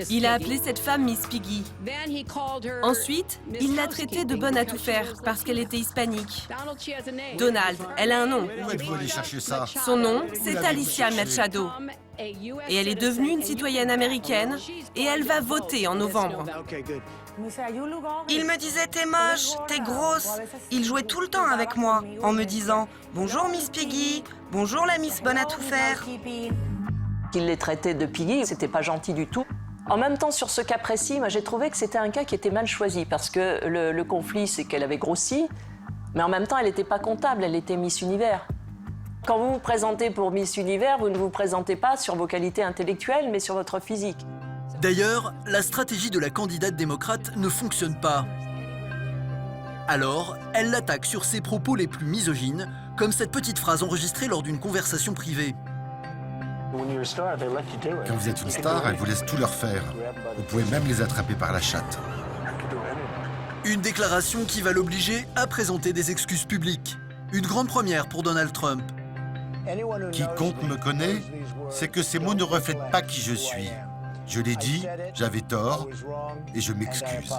Il a appelé cette femme Miss Piggy. Ensuite, il l'a traitée de bonne à tout faire parce qu'elle était hispanique. Donald, elle a un nom. Où êtes-vous allé chercher ça? Son nom, c'est Alicia Machado. Et elle est devenue une citoyenne américaine et elle va voter en novembre. Il me disait t'es moche, t'es grosse. Il jouait tout le temps avec moi en me disant bonjour Miss Piggy, bonjour la Miss bonne à tout faire. Qu'il les traitait de piggy, c'était pas gentil du tout. En même temps, sur ce cas précis, moi j'ai trouvé que c'était un cas qui était mal choisi parce que le conflit, c'est qu'elle avait grossi, mais en même temps, elle n'était pas comptable, elle était Miss Univers. Quand vous vous présentez pour Miss Univers, vous ne vous présentez pas sur vos qualités intellectuelles, mais sur votre physique. D'ailleurs, la stratégie de la candidate démocrate ne fonctionne pas. Alors, elle l'attaque sur ses propos les plus misogynes, comme cette petite phrase enregistrée lors d'une conversation privée. Quand vous êtes une star, elle vous laisse tout leur faire. Vous pouvez même les attraper par la chatte. Une déclaration qui va l'obliger à présenter des excuses publiques. Une grande première pour Donald Trump. Quiconque me connaît sait que ces mots ne reflètent pas qui je suis. Je l'ai dit, j'avais tort, et je m'excuse.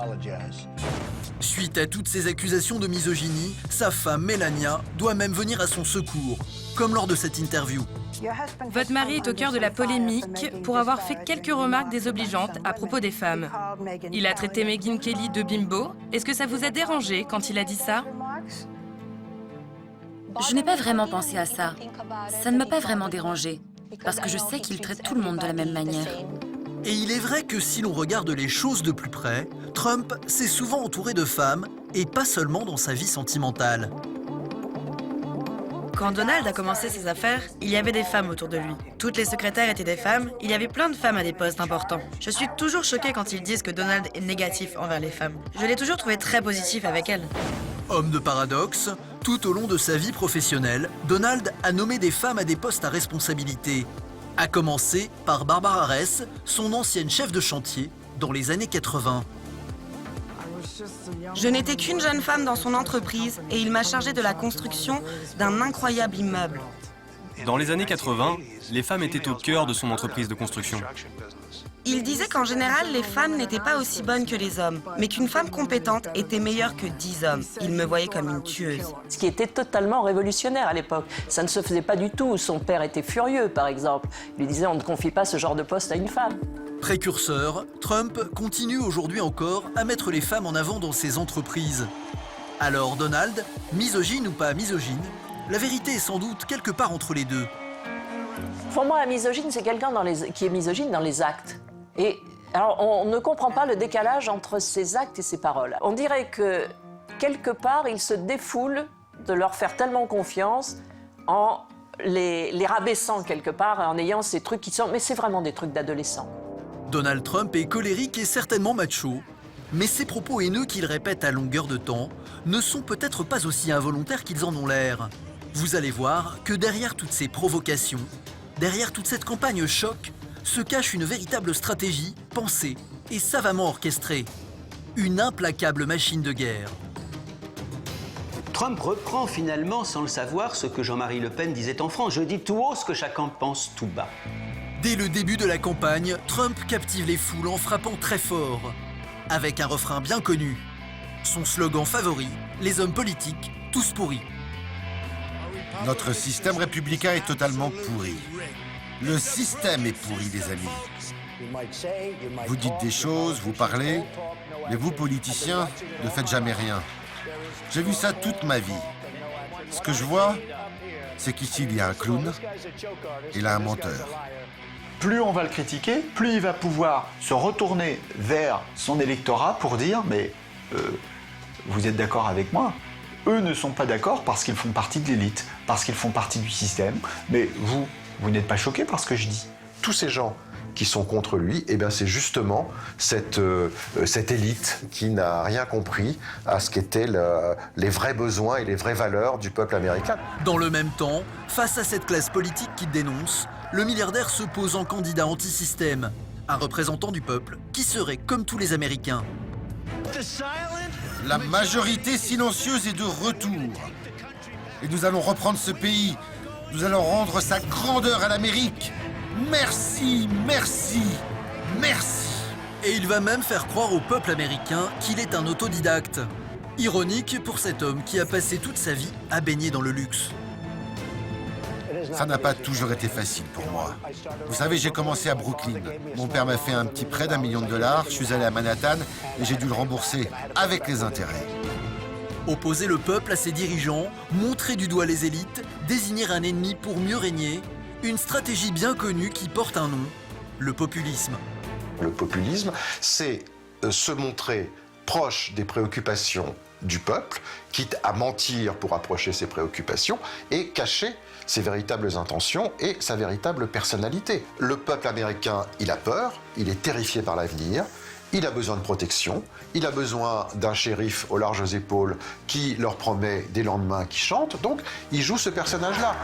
Suite à toutes ces accusations de misogynie, sa femme Melania doit même venir à son secours, comme lors de cette interview. Votre mari est au cœur de la polémique pour avoir fait quelques remarques désobligeantes à propos des femmes. Il a traité Megyn Kelly de bimbo. Est-ce que ça vous a dérangé quand il a dit ça? Je n'ai pas vraiment pensé à ça. Ça ne m'a pas vraiment dérangé, parce que je sais qu'il traite tout le monde de la même manière. Et il est vrai que si l'on regarde les choses de plus près, Trump s'est souvent entouré de femmes, et pas seulement dans sa vie sentimentale. Quand Donald a commencé ses affaires, il y avait des femmes autour de lui. Toutes les secrétaires étaient des femmes, il y avait plein de femmes à des postes importants. Je suis toujours choquée quand ils disent que Donald est négatif envers les femmes. Je l'ai toujours trouvé très positif avec elles. Homme de paradoxe, tout au long de sa vie professionnelle, Donald a nommé des femmes à des postes à responsabilité. À commencer par Barbara Ress, son ancienne chef de chantier, dans les années 80. Je n'étais qu'une jeune femme dans son entreprise et il m'a chargée de la construction d'un incroyable immeuble. Dans les années 80, les femmes étaient au cœur de son entreprise de construction. Il disait qu'en général, les femmes n'étaient pas aussi bonnes que les hommes, mais qu'une femme compétente était meilleure que 10 hommes. Il me voyait comme une tueuse. Ce qui était totalement révolutionnaire à l'époque. Ça ne se faisait pas du tout. Son père était furieux, par exemple. Il lui disait on ne confie pas ce genre de poste à une femme. Précurseur, Trump continue aujourd'hui encore à mettre les femmes en avant dans ses entreprises. Alors Donald, misogyne ou pas misogyne, la vérité est sans doute quelque part entre les deux. Pour moi, un misogyne, c'est quelqu'un qui est misogyne dans les actes. Et alors, on ne comprend pas le décalage entre ses actes et ses paroles. On dirait que quelque part, il se défoule de leur faire tellement confiance en les rabaissant quelque part, en ayant ces trucs qui sont... Mais c'est vraiment des trucs d'adolescents. Donald Trump est colérique et certainement macho, mais ses propos haineux qu'il répète à longueur de temps ne sont peut-être pas aussi involontaires qu'ils en ont l'air. Vous allez voir que derrière toutes ces provocations, derrière toute cette campagne choc, se cache une véritable stratégie pensée et savamment orchestrée. Une implacable machine de guerre. Trump reprend finalement, sans le savoir, ce que Jean-Marie Le Pen disait en France. Je dis tout haut ce que chacun pense tout bas. Dès le début de la campagne, Trump captive les foules en frappant très fort, avec un refrain bien connu. Son slogan favori, les hommes politiques, tous pourris. Notre système républicain est totalement pourri. Le système est pourri, les amis. Vous dites des choses, vous parlez, mais vous, politiciens, ne faites jamais rien. J'ai vu ça toute ma vie. Ce que je vois, c'est qu'ici, il y a un clown et là, un menteur. Plus on va le critiquer, plus il va pouvoir se retourner vers son électorat pour dire « mais vous êtes d'accord avec moi ?» Eux ne sont pas d'accord parce qu'ils font partie de l'élite, parce qu'ils font partie du système, mais vous n'êtes pas choqués par ce que je dis. Tous ces gens qui sont contre lui, eh bien c'est justement cette élite qui n'a rien compris à ce qu'étaient les vrais besoins et les vraies valeurs du peuple américain. Dans le même temps, face à cette classe politique qui dénonce, le milliardaire se pose en candidat anti-système, un représentant du peuple qui serait comme tous les Américains. La majorité silencieuse est de retour. Et nous allons reprendre ce pays. Nous allons rendre sa grandeur à l'Amérique. Merci, merci, merci. Et il va même faire croire au peuple américain qu'il est un autodidacte. Ironique pour cet homme qui a passé toute sa vie à baigner dans le luxe. Ça n'a pas toujours été facile pour moi. Vous savez, j'ai commencé à Brooklyn. Mon père m'a fait un petit prêt d'1 million de dollars. Je suis allé à Manhattan et j'ai dû le rembourser avec les intérêts. Opposer le peuple à ses dirigeants, montrer du doigt les élites, désigner un ennemi pour mieux régner, une stratégie bien connue qui porte un nom, le populisme. Le populisme, c'est se montrer proche des préoccupations du peuple, quitte à mentir pour approcher ses préoccupations et cacher ses véritables intentions et sa véritable personnalité. Le peuple américain, il a peur, il est terrifié par l'avenir, il a besoin de protection, il a besoin d'un shérif aux larges épaules qui leur promet des lendemains qui chantent, donc il joue ce personnage-là.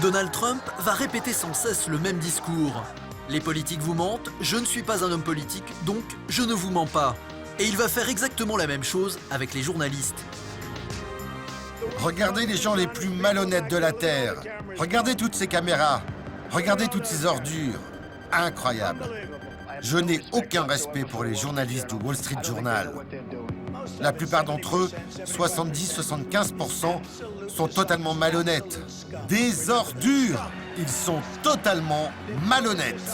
Donald Trump va répéter sans cesse le même discours. Les politiques vous mentent, je ne suis pas un homme politique, donc je ne vous mens pas. Et il va faire exactement la même chose avec les journalistes. Regardez les gens les plus malhonnêtes de la Terre. Regardez toutes ces caméras. Regardez toutes ces ordures. Incroyable. Je n'ai aucun respect pour les journalistes du Wall Street Journal. La plupart d'entre eux, 70-75%, sont totalement malhonnêtes. Des ordures. Ils sont totalement malhonnêtes.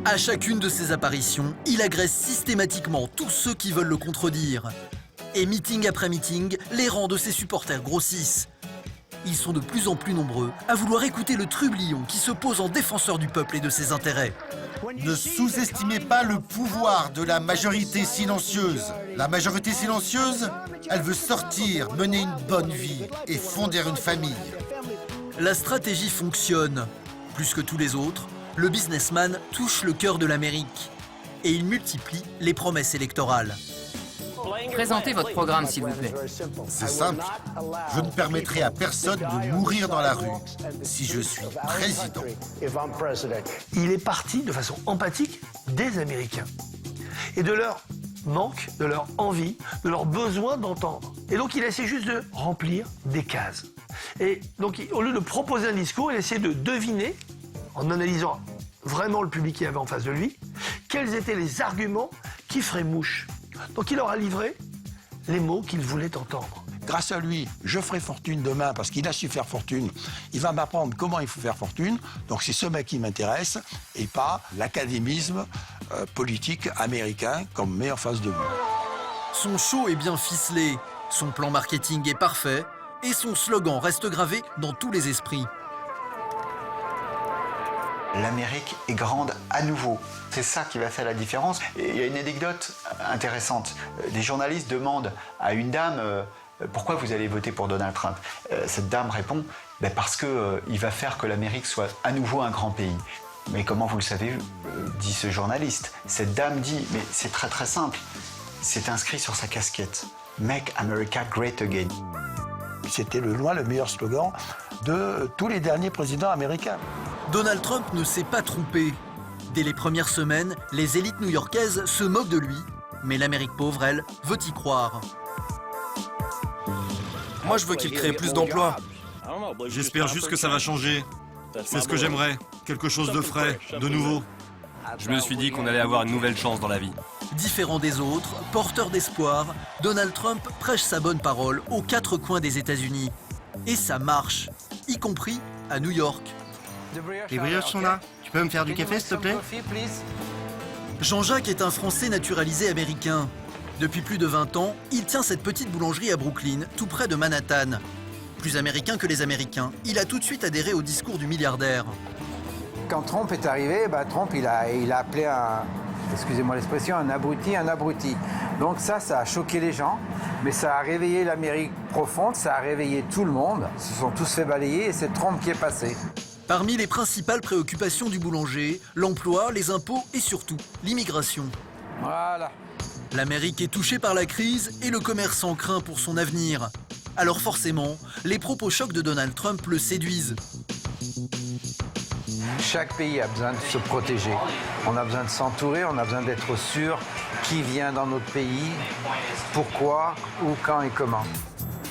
À chacune de ses apparitions, il agresse systématiquement tous ceux qui veulent le contredire. Et meeting après meeting, les rangs de ses supporters grossissent. Ils sont de plus en plus nombreux à vouloir écouter le trublion qui se pose en défenseur du peuple et de ses intérêts. Ne sous-estimez pas le pouvoir de la majorité silencieuse. La majorité silencieuse, elle veut sortir, mener une bonne vie et fonder une famille. La stratégie fonctionne. Plus que tous les autres, le businessman touche le cœur de l'Amérique. Et il multiplie les promesses électorales. Présentez votre programme, s'il vous plaît. C'est simple. Je ne permettrai à personne de mourir dans la rue si je suis président. Il est parti de façon empathique des Américains et de leur manque, de leur envie, de leur besoin d'entendre. Et donc il essaie juste de remplir des cases. Et donc au lieu de proposer un discours, il essaie de deviner, en analysant vraiment le public qu'il avait en face de lui, quels étaient les arguments qui feraient mouche. Donc il leur a livré les mots qu'il voulait entendre. Grâce à lui, je ferai fortune demain parce qu'il a su faire fortune. Il va m'apprendre comment il faut faire fortune. Donc c'est ce mec qui m'intéresse et pas l'académisme politique américain qu'on me met en face de lui. Son show est bien ficelé, son plan marketing est parfait et son slogan reste gravé dans tous les esprits. l'Amérique est grande à nouveau. C'est ça qui va faire la différence. Et il y a une anecdote intéressante. Des journalistes demandent à une dame pourquoi vous allez voter pour Donald Trump. Cette dame répond parce qu'il va faire que l'Amérique soit à nouveau un grand pays. Mais comment vous le savez, dit ce journaliste. Cette dame dit, mais c'est très très simple. C'est inscrit sur sa casquette. Make America Great Again. C'était de loin le meilleur slogan de tous les derniers présidents américains. Donald Trump ne s'est pas trompé. Dès les premières semaines, les élites new-yorkaises se moquent de lui. Mais l'Amérique pauvre, elle, veut y croire. Moi, je veux qu'il crée plus d'emplois. J'espère juste que ça va changer. C'est ce que j'aimerais. Quelque chose de frais, de nouveau. Je me suis dit qu'on allait avoir une nouvelle chance dans la vie. Différent des autres, porteur d'espoir, Donald Trump prêche sa bonne parole aux quatre coins des États-Unis. Et ça marche, y compris à New York. Les brioches sont là. Tu peux me faire du café, s'il te plaît? Jean-Jacques est un Français naturalisé américain. Depuis plus de 20 ans, il tient cette petite boulangerie à Brooklyn, tout près de Manhattan. Plus américain que les Américains, il a tout de suite adhéré au discours du milliardaire. Quand Trump est arrivé, Trump il a appelé excusez-moi l'expression, un abruti. Donc ça a choqué les gens, mais ça a réveillé l'Amérique profonde, ça a réveillé tout le monde. Ils se sont tous fait balayer et c'est Trump qui est passé. Parmi les principales préoccupations du boulanger, l'emploi, les impôts et surtout l'immigration. Voilà. L'Amérique est touchée par la crise et le commerçant craint pour son avenir. Alors forcément, les propos chocs de Donald Trump le séduisent. Chaque pays a besoin de se protéger. On a besoin de s'entourer, on a besoin d'être sûr qui vient dans notre pays, pourquoi, où, quand et comment.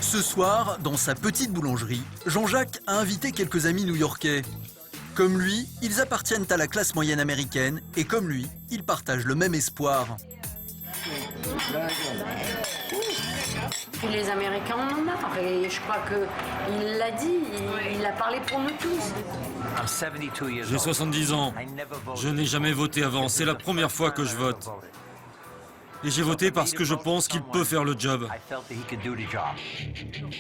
Ce soir, dans sa petite boulangerie, Jean-Jacques a invité quelques amis new-yorkais. Comme lui, ils appartiennent à la classe moyenne américaine et comme lui, ils partagent le même espoir. Puis les Américains en ont marre et je crois qu'il l'a dit, il a parlé pour nous tous. J'ai 70 ans. Je n'ai jamais voté avant. C'est la première fois que je vote. Et j'ai voté parce que je pense qu'il peut faire le job.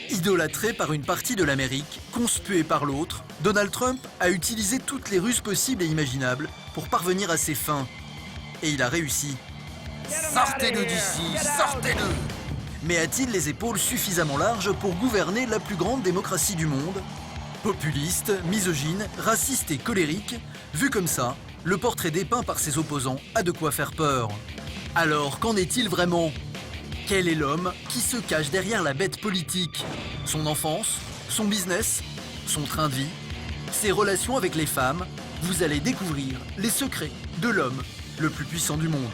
Idolâtré par une partie de l'Amérique, conspué par l'autre, Donald Trump a utilisé toutes les ruses possibles et imaginables pour parvenir à ses fins. Et il a réussi. Sortez-le d'ici, sortez-le! Mais a-t-il les épaules suffisamment larges pour gouverner la plus grande démocratie du monde? Populiste, misogyne, raciste et colérique, vu comme ça, le portrait dépeint par ses opposants a de quoi faire peur. Alors, qu'en est-il vraiment? Quel est l'homme qui se cache derrière la bête politique? Son enfance? Son business? Son train de vie? Ses relations avec les femmes? Vous allez découvrir les secrets de l'homme le plus puissant du monde.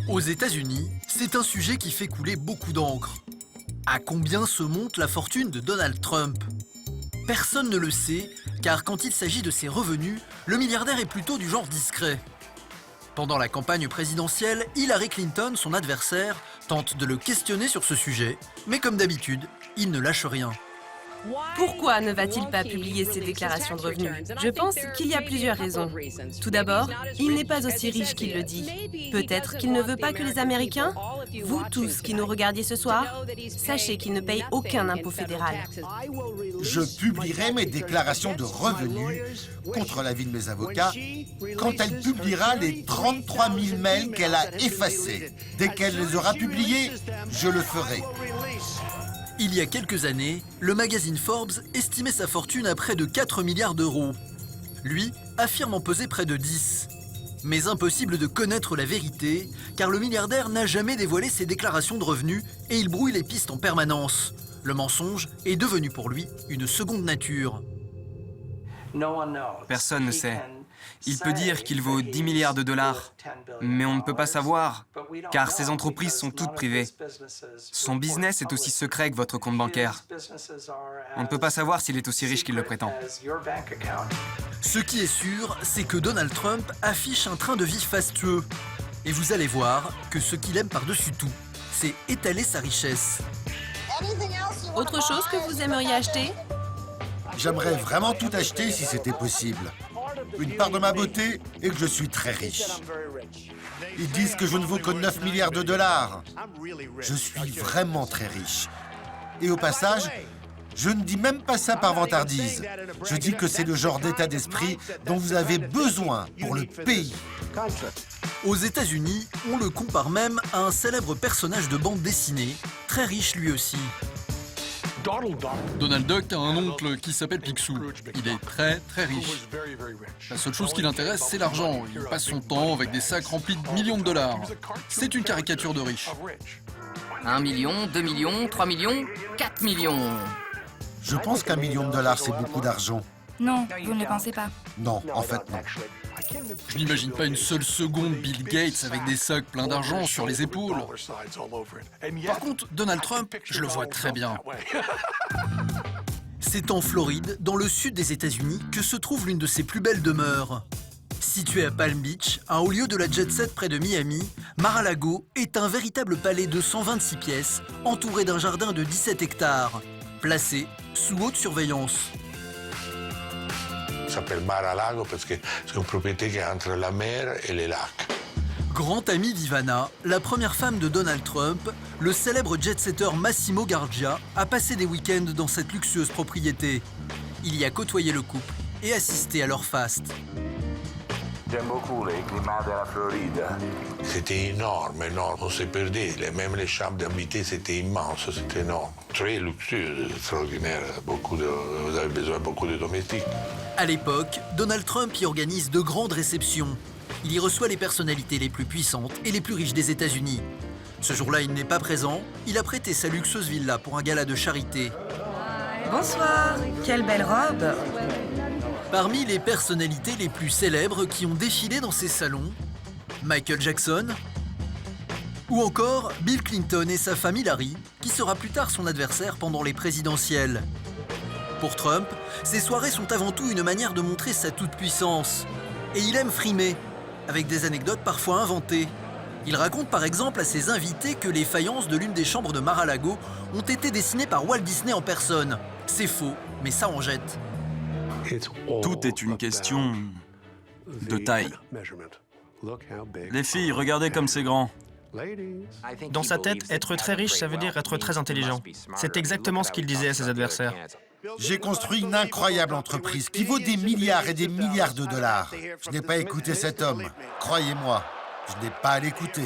Aux États-Unis, c'est un sujet qui fait couler beaucoup d'encre. À combien se monte la fortune de Donald Trump? Personne ne le sait, car quand il s'agit de ses revenus, le milliardaire est plutôt du genre discret. Pendant la campagne présidentielle, Hillary Clinton, son adversaire, tente de le questionner sur ce sujet, mais comme d'habitude, il ne lâche rien. Pourquoi ne va-t-il pas publier ses déclarations de revenus? Je pense qu'il y a plusieurs raisons. Tout d'abord, il n'est pas aussi riche qu'il le dit. Peut-être qu'il ne veut pas que les Américains, vous tous qui nous regardiez ce soir, sachez qu'il ne paye aucun impôt fédéral. Je publierai mes déclarations de revenus, contre l'avis de mes avocats, quand elle publiera les 33 000 mails qu'elle a effacés. Dès qu'elle les aura publiés, je le ferai. Il y a quelques années, le magazine Forbes estimait sa fortune à près de 4 milliards d'euros. Lui affirme en peser près de 10. Mais impossible de connaître la vérité, car le milliardaire n'a jamais dévoilé ses déclarations de revenus et il brouille les pistes en permanence. Le mensonge est devenu pour lui une seconde nature. Personne ne sait. Il peut dire qu'il vaut 10 milliards de dollars, mais on ne peut pas savoir, car ses entreprises sont toutes privées. Son business est aussi secret que votre compte bancaire. On ne peut pas savoir s'il est aussi riche qu'il le prétend. Ce qui est sûr, c'est que Donald Trump affiche un train de vie fastueux. Et vous allez voir que ce qu'il aime par-dessus tout, c'est étaler sa richesse. Autre chose que vous aimeriez acheter? J'aimerais vraiment tout acheter si c'était possible. Une part de ma beauté est que je suis très riche. Ils disent que je ne vaux que 9 milliards de dollars. Je suis vraiment très riche. Et au passage, Je ne dis même pas ça par vantardise. Je dis que c'est le genre d'état d'esprit dont vous avez besoin pour le pays. Aux États-Unis, on le compare même à un célèbre personnage de bande dessinée, très riche lui aussi. Donald Duck a un oncle qui s'appelle Picsou. Il est très riche. La seule chose qui l'intéresse, c'est l'argent. Il passe son temps avec des sacs remplis de millions de dollars. C'est une caricature de riche. 1 million, 2 millions, 3 millions, 4 millions. Je pense qu'$1 million, c'est beaucoup d'argent. Non, vous ne le pensez pas. Non, en fait, non. Je n'imagine pas une seule seconde Bill Gates avec des sacs pleins d'argent sur les épaules. Par contre, Donald Trump, je le vois très bien. C'est en Floride, dans le sud des États-Unis, que se trouve l'une de ses plus belles demeures. Située à Palm Beach, un haut lieu de la jet set près de Miami, Mar-a-Lago est un véritable palais de 126 pièces, entouré d'un jardin de 17 hectares, placé sous haute surveillance. Ça s'appelle Mar-a-Lago parce que c'est une propriété qui est entre la mer et les lacs. Grand ami d'Ivana, la première femme de Donald Trump, le célèbre jet-setter Massimo Gargia a passé des week-ends dans cette luxueuse propriété. Il y a côtoyé le couple et assisté à leur faste. J'aime beaucoup les climats de la Floride. C'était énorme. On s'est perdu. Même les chambres d'invités, c'était immense, c'était énorme. Très luxueux, extraordinaire. Vous avez besoin de beaucoup de domestiques. À l'époque, Donald Trump y organise de grandes réceptions. Il y reçoit les personnalités les plus puissantes et les plus riches des États-Unis. Ce jour-là, il n'est pas présent. Il a prêté sa luxueuse villa pour un gala de charité. Bonsoir, quelle belle robe. Parmi les personnalités les plus célèbres qui ont défilé dans ces salons, Michael Jackson ou encore Bill Clinton et sa femme Hillary, qui sera plus tard son adversaire pendant les présidentielles. Pour Trump, ces soirées sont avant tout une manière de montrer sa toute-puissance. Et il aime frimer, avec des anecdotes parfois inventées. Il raconte par exemple à ses invités que les faïences de l'une des chambres de Mar-a-Lago ont été dessinées par Walt Disney en personne. C'est faux, mais ça en jette. Tout est une question de taille. Les filles, regardez comme c'est grand. Dans sa tête, être très riche, ça veut dire être très intelligent. C'est exactement ce qu'il disait à ses adversaires. J'ai construit une incroyable entreprise qui vaut des milliards et des milliards de dollars. Je n'ai pas écouté cet homme. Croyez-moi, je n'ai pas à l'écouter.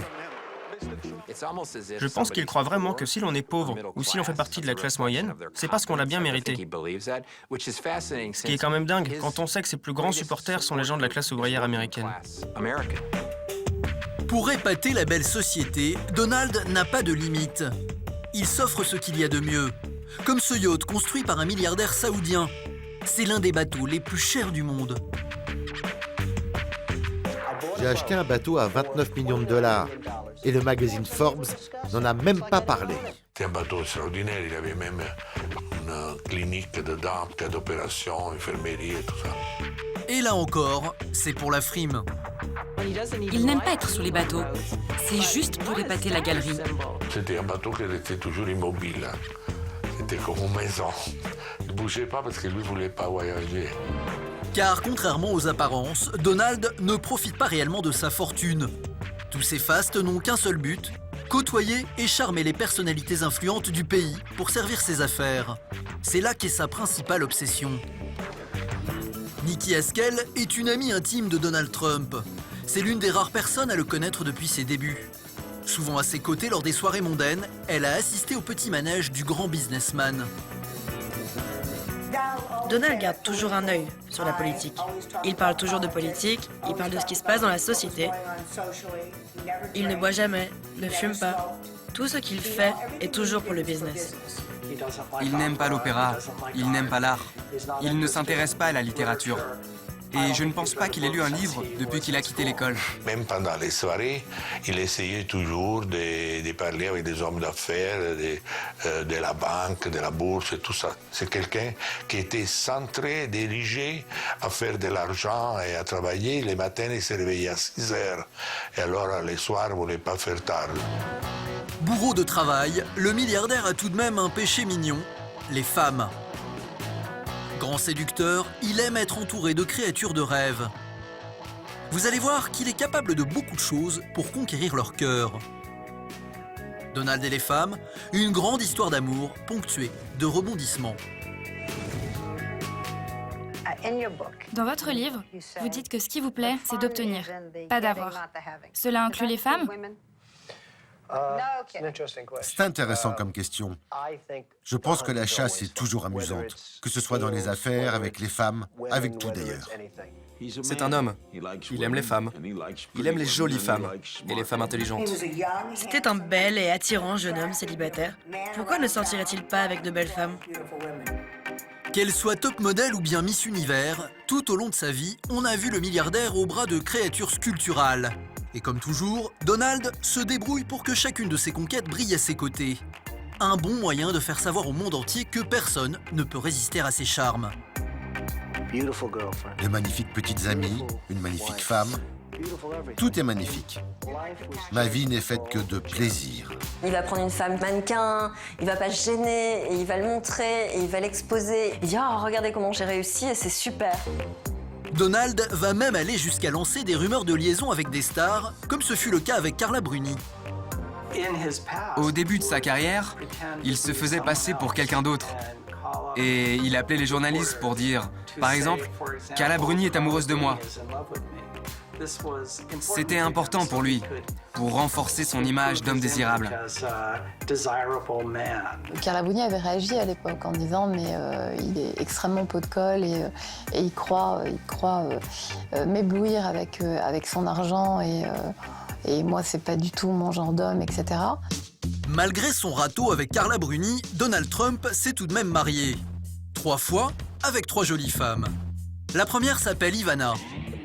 Je pense qu'il croit vraiment que si l'on est pauvre ou si l'on fait partie de la classe moyenne, c'est parce qu'on l'a bien mérité. Ce qui est quand même dingue quand on sait que ses plus grands supporters sont les gens de la classe ouvrière américaine. Pour épater la belle société, Donald n'a pas de limite. Il s'offre ce qu'il y a de mieux. Comme ce yacht construit par un milliardaire saoudien. C'est l'un des bateaux les plus chers du monde. J'ai acheté un bateau à 29 millions de dollars. Et le magazine Forbes n'en a même pas parlé. C'était un bateau extraordinaire. Il y avait même une clinique dedans, tas d'opérations, infirmerie et tout ça. Et là encore, c'est pour la frime. Il n'aime pas être sur les bateaux. C'est juste pour épater la galerie. C'était un bateau qui restait toujours immobile. C'était comme une maison. Il ne bougeait pas parce que lui ne voulait pas voyager. Car contrairement aux apparences, Donald ne profite pas réellement de sa fortune. Tous ces fastes n'ont qu'un seul but, côtoyer et charmer les personnalités influentes du pays pour servir ses affaires. C'est là qu'est sa principale obsession. Nikki Haskell est une amie intime de Donald Trump. C'est l'une des rares personnes à le connaître depuis ses débuts. Souvent à ses côtés lors des soirées mondaines, elle a assisté au petit manège du grand businessman. Donald garde toujours un œil sur la politique. Il parle toujours de politique, il parle de ce qui se passe dans la société. Il ne boit jamais, ne fume pas. Tout ce qu'il fait est toujours pour le business. Il n'aime pas l'opéra, il n'aime pas l'art. Il ne s'intéresse pas à la littérature. Et je ne pense pas qu'il ait lu un livre depuis qu'il a quitté l'école. Même pendant les soirées, il essayait toujours de parler avec des hommes d'affaires, de la banque, de la bourse et tout ça. C'est quelqu'un qui était centré, dirigé à faire de l'argent et à travailler. Les matins, il se réveillait à 6 heures. Et alors, les soirs, il ne voulait pas faire tard. Bourreau de travail, le milliardaire a tout de même un péché mignon, les femmes. Grand séducteur, il aime être entouré de créatures de rêve. Vous allez voir qu'il est capable de beaucoup de choses pour conquérir leur cœur. Donald et les femmes, une grande histoire d'amour ponctuée de rebondissements. Dans votre livre, vous dites que ce qui vous plaît, c'est d'obtenir, pas d'avoir. Cela inclut les femmes? C'est intéressant comme question. Je pense que la chasse est toujours amusante, que ce soit dans les affaires, avec les femmes, avec tout d'ailleurs. C'est un homme. Il aime les femmes. Il aime les jolies femmes et les femmes intelligentes. C'était un bel et attirant jeune homme célibataire. Pourquoi ne sortirait-il pas avec de belles femmes? Qu'elle soit top modèle ou bien Miss Univers, tout au long de sa vie, on a vu le milliardaire au bras de créatures sculpturales. Et comme toujours, Donald se débrouille pour que chacune de ses conquêtes brille à ses côtés. Un bon moyen de faire savoir au monde entier que personne ne peut résister à ses charmes. De magnifiques petites amies, une magnifique femme. Tout est magnifique. Ma vie n'est faite que de plaisir. Il va prendre une femme mannequin, il va pas se gêner, et il va le montrer, et il va l'exposer. Il dit « Oh, regardez comment j'ai réussi et c'est super !» Donald va même aller jusqu'à lancer des rumeurs de liaison avec des stars, comme ce fut le cas avec Carla Bruni. Au début de sa carrière, il se faisait passer pour quelqu'un d'autre. Et il appelait les journalistes pour dire, par exemple, « Carla Bruni est amoureuse de moi ». C'était important pour lui, pour renforcer son image d'homme désirable. Carla Bruni avait réagi à l'époque en disant mais il est extrêmement pot de colle et il croit m'éblouir avec son argent et moi c'est pas du tout mon genre d'homme, etc. Malgré son râteau avec Carla Bruni, Donald Trump s'est tout de même marié. 3 fois avec 3 jolies femmes. La première s'appelle Ivana.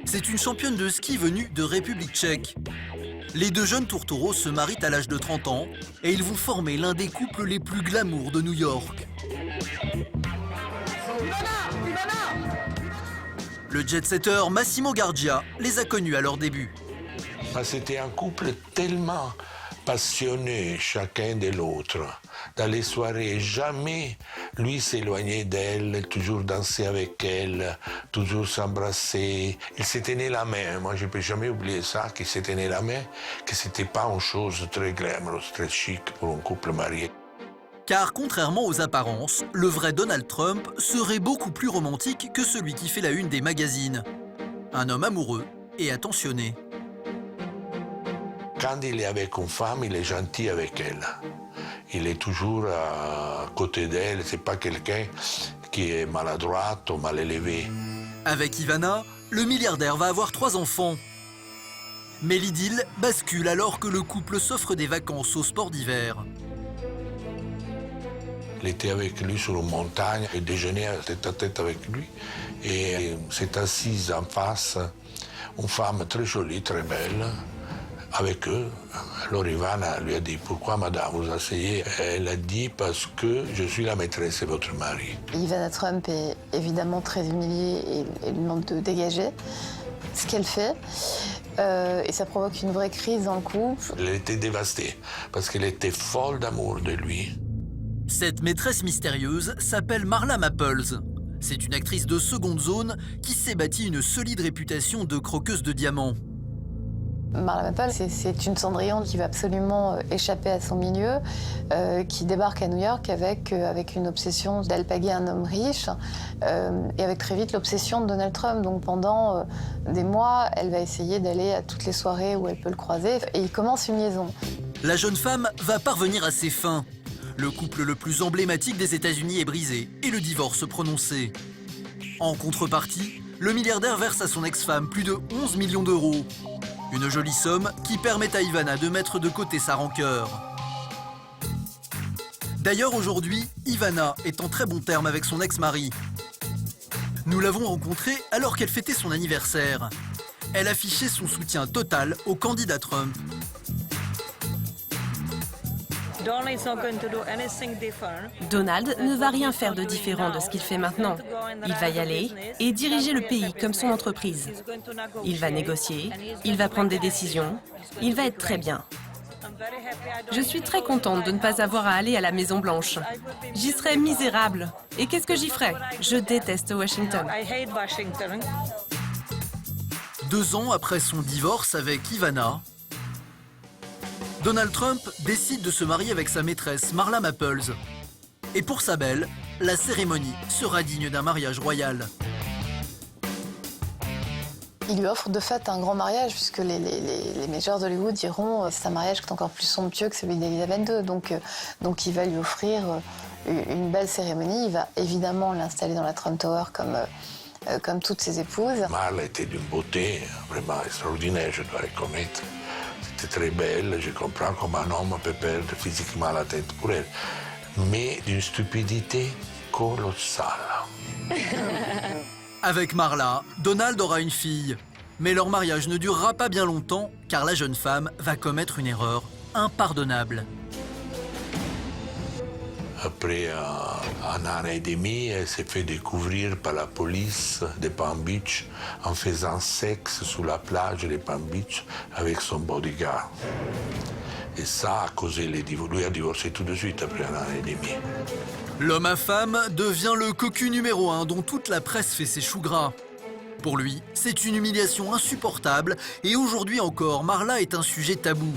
C'est une championne de ski venue de République tchèque. Les 2 jeunes tourtereaux se marient à l'âge de 30 ans et ils vont former l'un des couples les plus glamour de New York. Le jet-setter Massimo Gardia les a connus à leur début. C'était un couple tellement passionné chacun de l'autre. Dans les soirées, jamais lui s'éloignait d'elle, toujours danser avec elle, toujours s'embrasser. Il se tenait la main. Moi, je ne peux jamais oublier ça, qu'il se tenait la main, que ce n'était pas une chose très glamoureuse, très chic pour un couple marié. Car contrairement aux apparences, le vrai Donald Trump serait beaucoup plus romantique que celui qui fait la une des magazines. Un homme amoureux et attentionné. Quand il est avec une femme, il est gentil avec elle. Il est toujours à côté d'elle. C'est pas quelqu'un qui est maladroit ou mal élevé. Avec Ivana, le milliardaire va avoir 3 enfants. Mais l'idylle bascule alors que le couple s'offre des vacances au sport d'hiver. Il était avec lui sur une montagne, il déjeunait tête à tête avec lui. Et s'est assise en face, une femme très jolie, très belle, avec eux. Alors Ivana lui a dit « Pourquoi, madame, vous asseyez ?» Elle a dit « Parce que je suis la maîtresse de votre mari. » Ivana Trump est évidemment très humiliée et lui demande de dégager ce qu'elle fait. Et ça provoque une vraie crise dans le couple. Elle était dévastée parce qu'elle était folle d'amour de lui. Cette maîtresse mystérieuse s'appelle Marla Maples. C'est une actrice de seconde zone qui s'est bâtie une solide réputation de croqueuse de diamants. Marla Maples, c'est une Cendrillon qui va absolument échapper à son milieu, qui débarque à New York avec une obsession d'alpaguer un homme riche et avec très vite l'obsession de Donald Trump. Donc pendant des mois, elle va essayer d'aller à toutes les soirées où elle peut le croiser et il commence une liaison. La jeune femme va parvenir à ses fins. Le couple le plus emblématique des États-Unis est brisé et le divorce prononcé. En contrepartie, le milliardaire verse à son ex-femme plus de 11 millions d'euros. Une jolie somme qui permet à Ivana de mettre de côté sa rancœur. D'ailleurs, aujourd'hui, Ivana est en très bon terme avec son ex-mari. Nous l'avons rencontrée alors qu'elle fêtait son anniversaire. Elle affichait son soutien total au candidat Trump. Donald ne va rien faire de différent de ce qu'il fait maintenant. Il va y aller et diriger le pays comme son entreprise. Il va négocier, il va prendre des décisions, il va être très bien. Je suis très contente de ne pas avoir à aller à la Maison-Blanche. J'y serais misérable. Et qu'est-ce que j'y ferais? Je déteste Washington. 2 ans après son divorce avec Ivana, Donald Trump décide de se marier avec sa maîtresse, Marla Maples. Et pour sa belle, la cérémonie sera digne d'un mariage royal. Il lui offre de fait un grand mariage, puisque les majors d'Hollywood diront c'est un mariage qui est encore plus somptueux que celui d'Elisabeth II. Donc il va lui offrir une belle cérémonie. Il va évidemment l'installer dans la Trump Tower comme toutes ses épouses. Marla était d'une beauté vraiment extraordinaire, je dois reconnaître. C'était très belle, je comprends comment un homme peut perdre physiquement la tête pour elle. Mais d'une stupidité colossale. Avec Marla, Donald aura une fille. Mais leur mariage ne durera pas bien longtemps, car la jeune femme va commettre une erreur impardonnable. Après un an et demi, elle s'est fait découvrir par la police de Palm Beach en faisant sexe sur la plage de Palm Beach avec son bodyguard. Et ça a causé les divorces. Lui a divorcé tout de suite après un an et demi. L'homme à femme devient le cocu numéro 1 dont toute la presse fait ses choux gras. Pour lui, c'est une humiliation insupportable et aujourd'hui encore, Marla est un sujet tabou.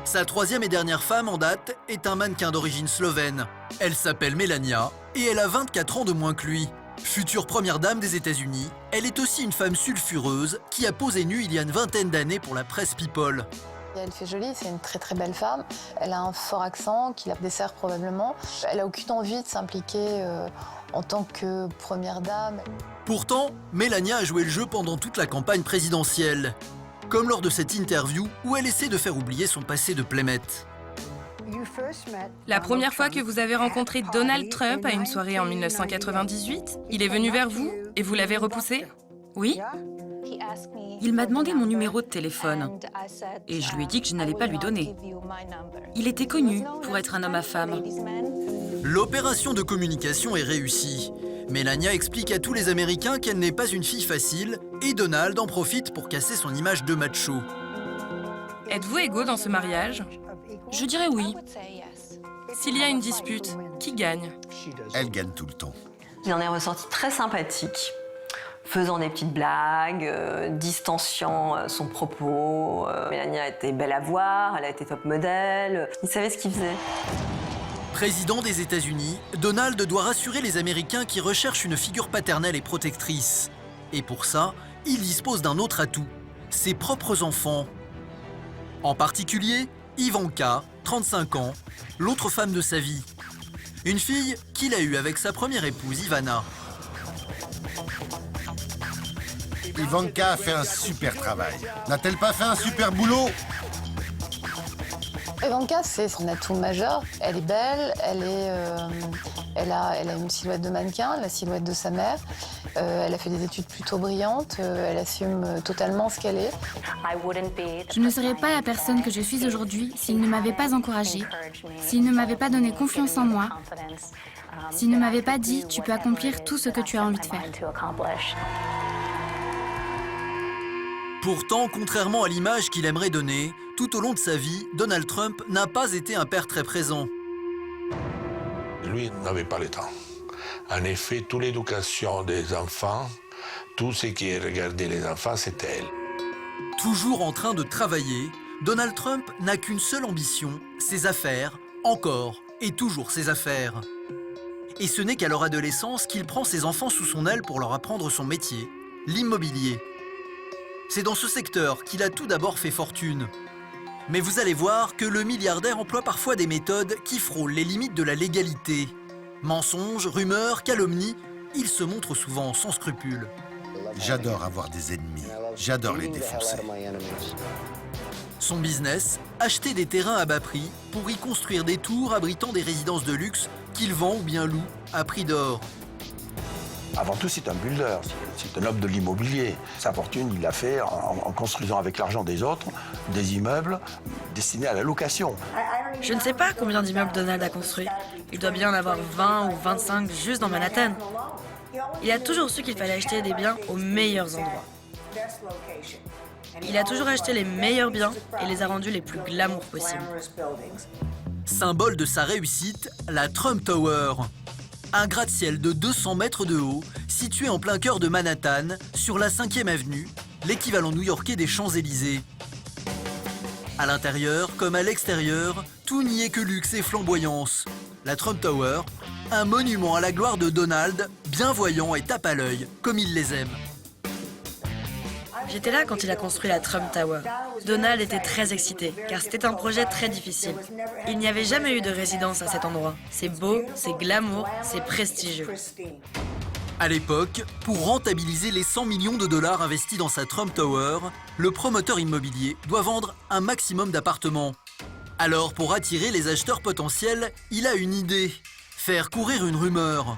Sa troisième et dernière femme en date est un mannequin d'origine slovène. Elle s'appelle Melania et elle a 24 ans de moins que lui. Future première dame des États-Unis, elle est aussi une femme sulfureuse qui a posé nue il y a une vingtaine d'années pour la presse People. Elle fait jolie, c'est une très très belle femme. Elle a un fort accent qui la dessert probablement. Elle n'a aucune envie de s'impliquer en tant que première dame. Pourtant, Melania a joué le jeu pendant toute la campagne présidentielle. Comme lors de cette interview où elle essaie de faire oublier son passé de playmate. La première fois que vous avez rencontré Donald Trump à une soirée en 1998, il est venu vers vous et vous l'avez repoussé? Oui. Il m'a demandé mon numéro de téléphone et je lui ai dit que je n'allais pas lui donner. Il était connu pour être un homme à femme. L'opération de communication est réussie. Melania explique à tous les Américains qu'elle n'est pas une fille facile et Donald en profite pour casser son image de macho. Êtes-vous égaux dans ce mariage? Je dirais oui. S'il y a une dispute, qui gagne? Elle gagne tout le temps. Il en est ressorti très sympathique, faisant des petites blagues, distanciant son propos. Melania était belle à voir, elle a été top modèle, il savait ce qu'il faisait. Président des États-Unis, Donald doit rassurer les Américains qui recherchent une figure paternelle et protectrice. Et pour ça, il dispose d'un autre atout, ses propres enfants. En particulier, Ivanka, 35 ans, l'autre femme de sa vie. Une fille qu'il a eue avec sa première épouse, Ivana. Ivanka a fait un super travail. N'a-t-elle pas fait un super boulot? Ivanka, c'est son atout majeur. Elle est belle, elle a une silhouette de mannequin, la silhouette de sa mère. Elle a fait des études plutôt brillantes, elle assume totalement ce qu'elle est. Je ne serais pas la personne que je suis aujourd'hui s'il ne m'avait pas encouragée, s'il ne m'avait pas donné confiance en moi, s'il ne m'avait pas dit « tu peux accomplir tout ce que tu as envie de faire ». Pourtant, contrairement à l'image qu'il aimerait donner, tout au long de sa vie, Donald Trump n'a pas été un père très présent. Lui n'avait pas le temps. En effet, toute l'éducation des enfants, tout ce qui regardait les enfants, c'était elle. Toujours en train de travailler, Donald Trump n'a qu'une seule ambition, ses affaires, encore et toujours ses affaires. Et ce n'est qu'à leur adolescence qu'il prend ses enfants sous son aile pour leur apprendre son métier, l'immobilier. C'est dans ce secteur qu'il a tout d'abord fait fortune. Mais vous allez voir que le milliardaire emploie parfois des méthodes qui frôlent les limites de la légalité. Mensonges, rumeurs, calomnies, il se montre souvent sans scrupules. J'adore avoir des ennemis. J'adore les défoncer. Son business, acheter des terrains à bas prix pour y construire des tours abritant des résidences de luxe qu'il vend ou bien loue à prix d'or. Avant tout, c'est un builder, c'est un homme de l'immobilier. Sa fortune, il l'a fait en construisant avec l'argent des autres des immeubles destinés à la location. Je ne sais pas combien d'immeubles Donald a construit. Il doit bien en avoir 20 ou 25 juste dans Manhattan. Il a toujours su qu'il fallait acheter des biens aux meilleurs endroits. Il a toujours acheté les meilleurs biens et les a rendus les plus glamour possibles. Symbole de sa réussite, la Trump Tower. Un gratte-ciel de 200 mètres de haut, situé en plein cœur de Manhattan, sur la 5e avenue, l'équivalent new-yorkais des Champs-Élysées. À l'intérieur, comme à l'extérieur, tout n'y est que luxe et flamboyance. La Trump Tower, un monument à la gloire de Donald, bien voyant et tape à l'œil, comme il les aime. J'étais là quand il a construit la Trump Tower. Donald était très excité, car c'était un projet très difficile. Il n'y avait jamais eu de résidence à cet endroit. C'est beau, c'est glamour, c'est prestigieux. À l'époque, pour rentabiliser les 100 millions de dollars investis dans sa Trump Tower, le promoteur immobilier doit vendre un maximum d'appartements. Alors, pour attirer les acheteurs potentiels, il a une idée. Faire courir une rumeur.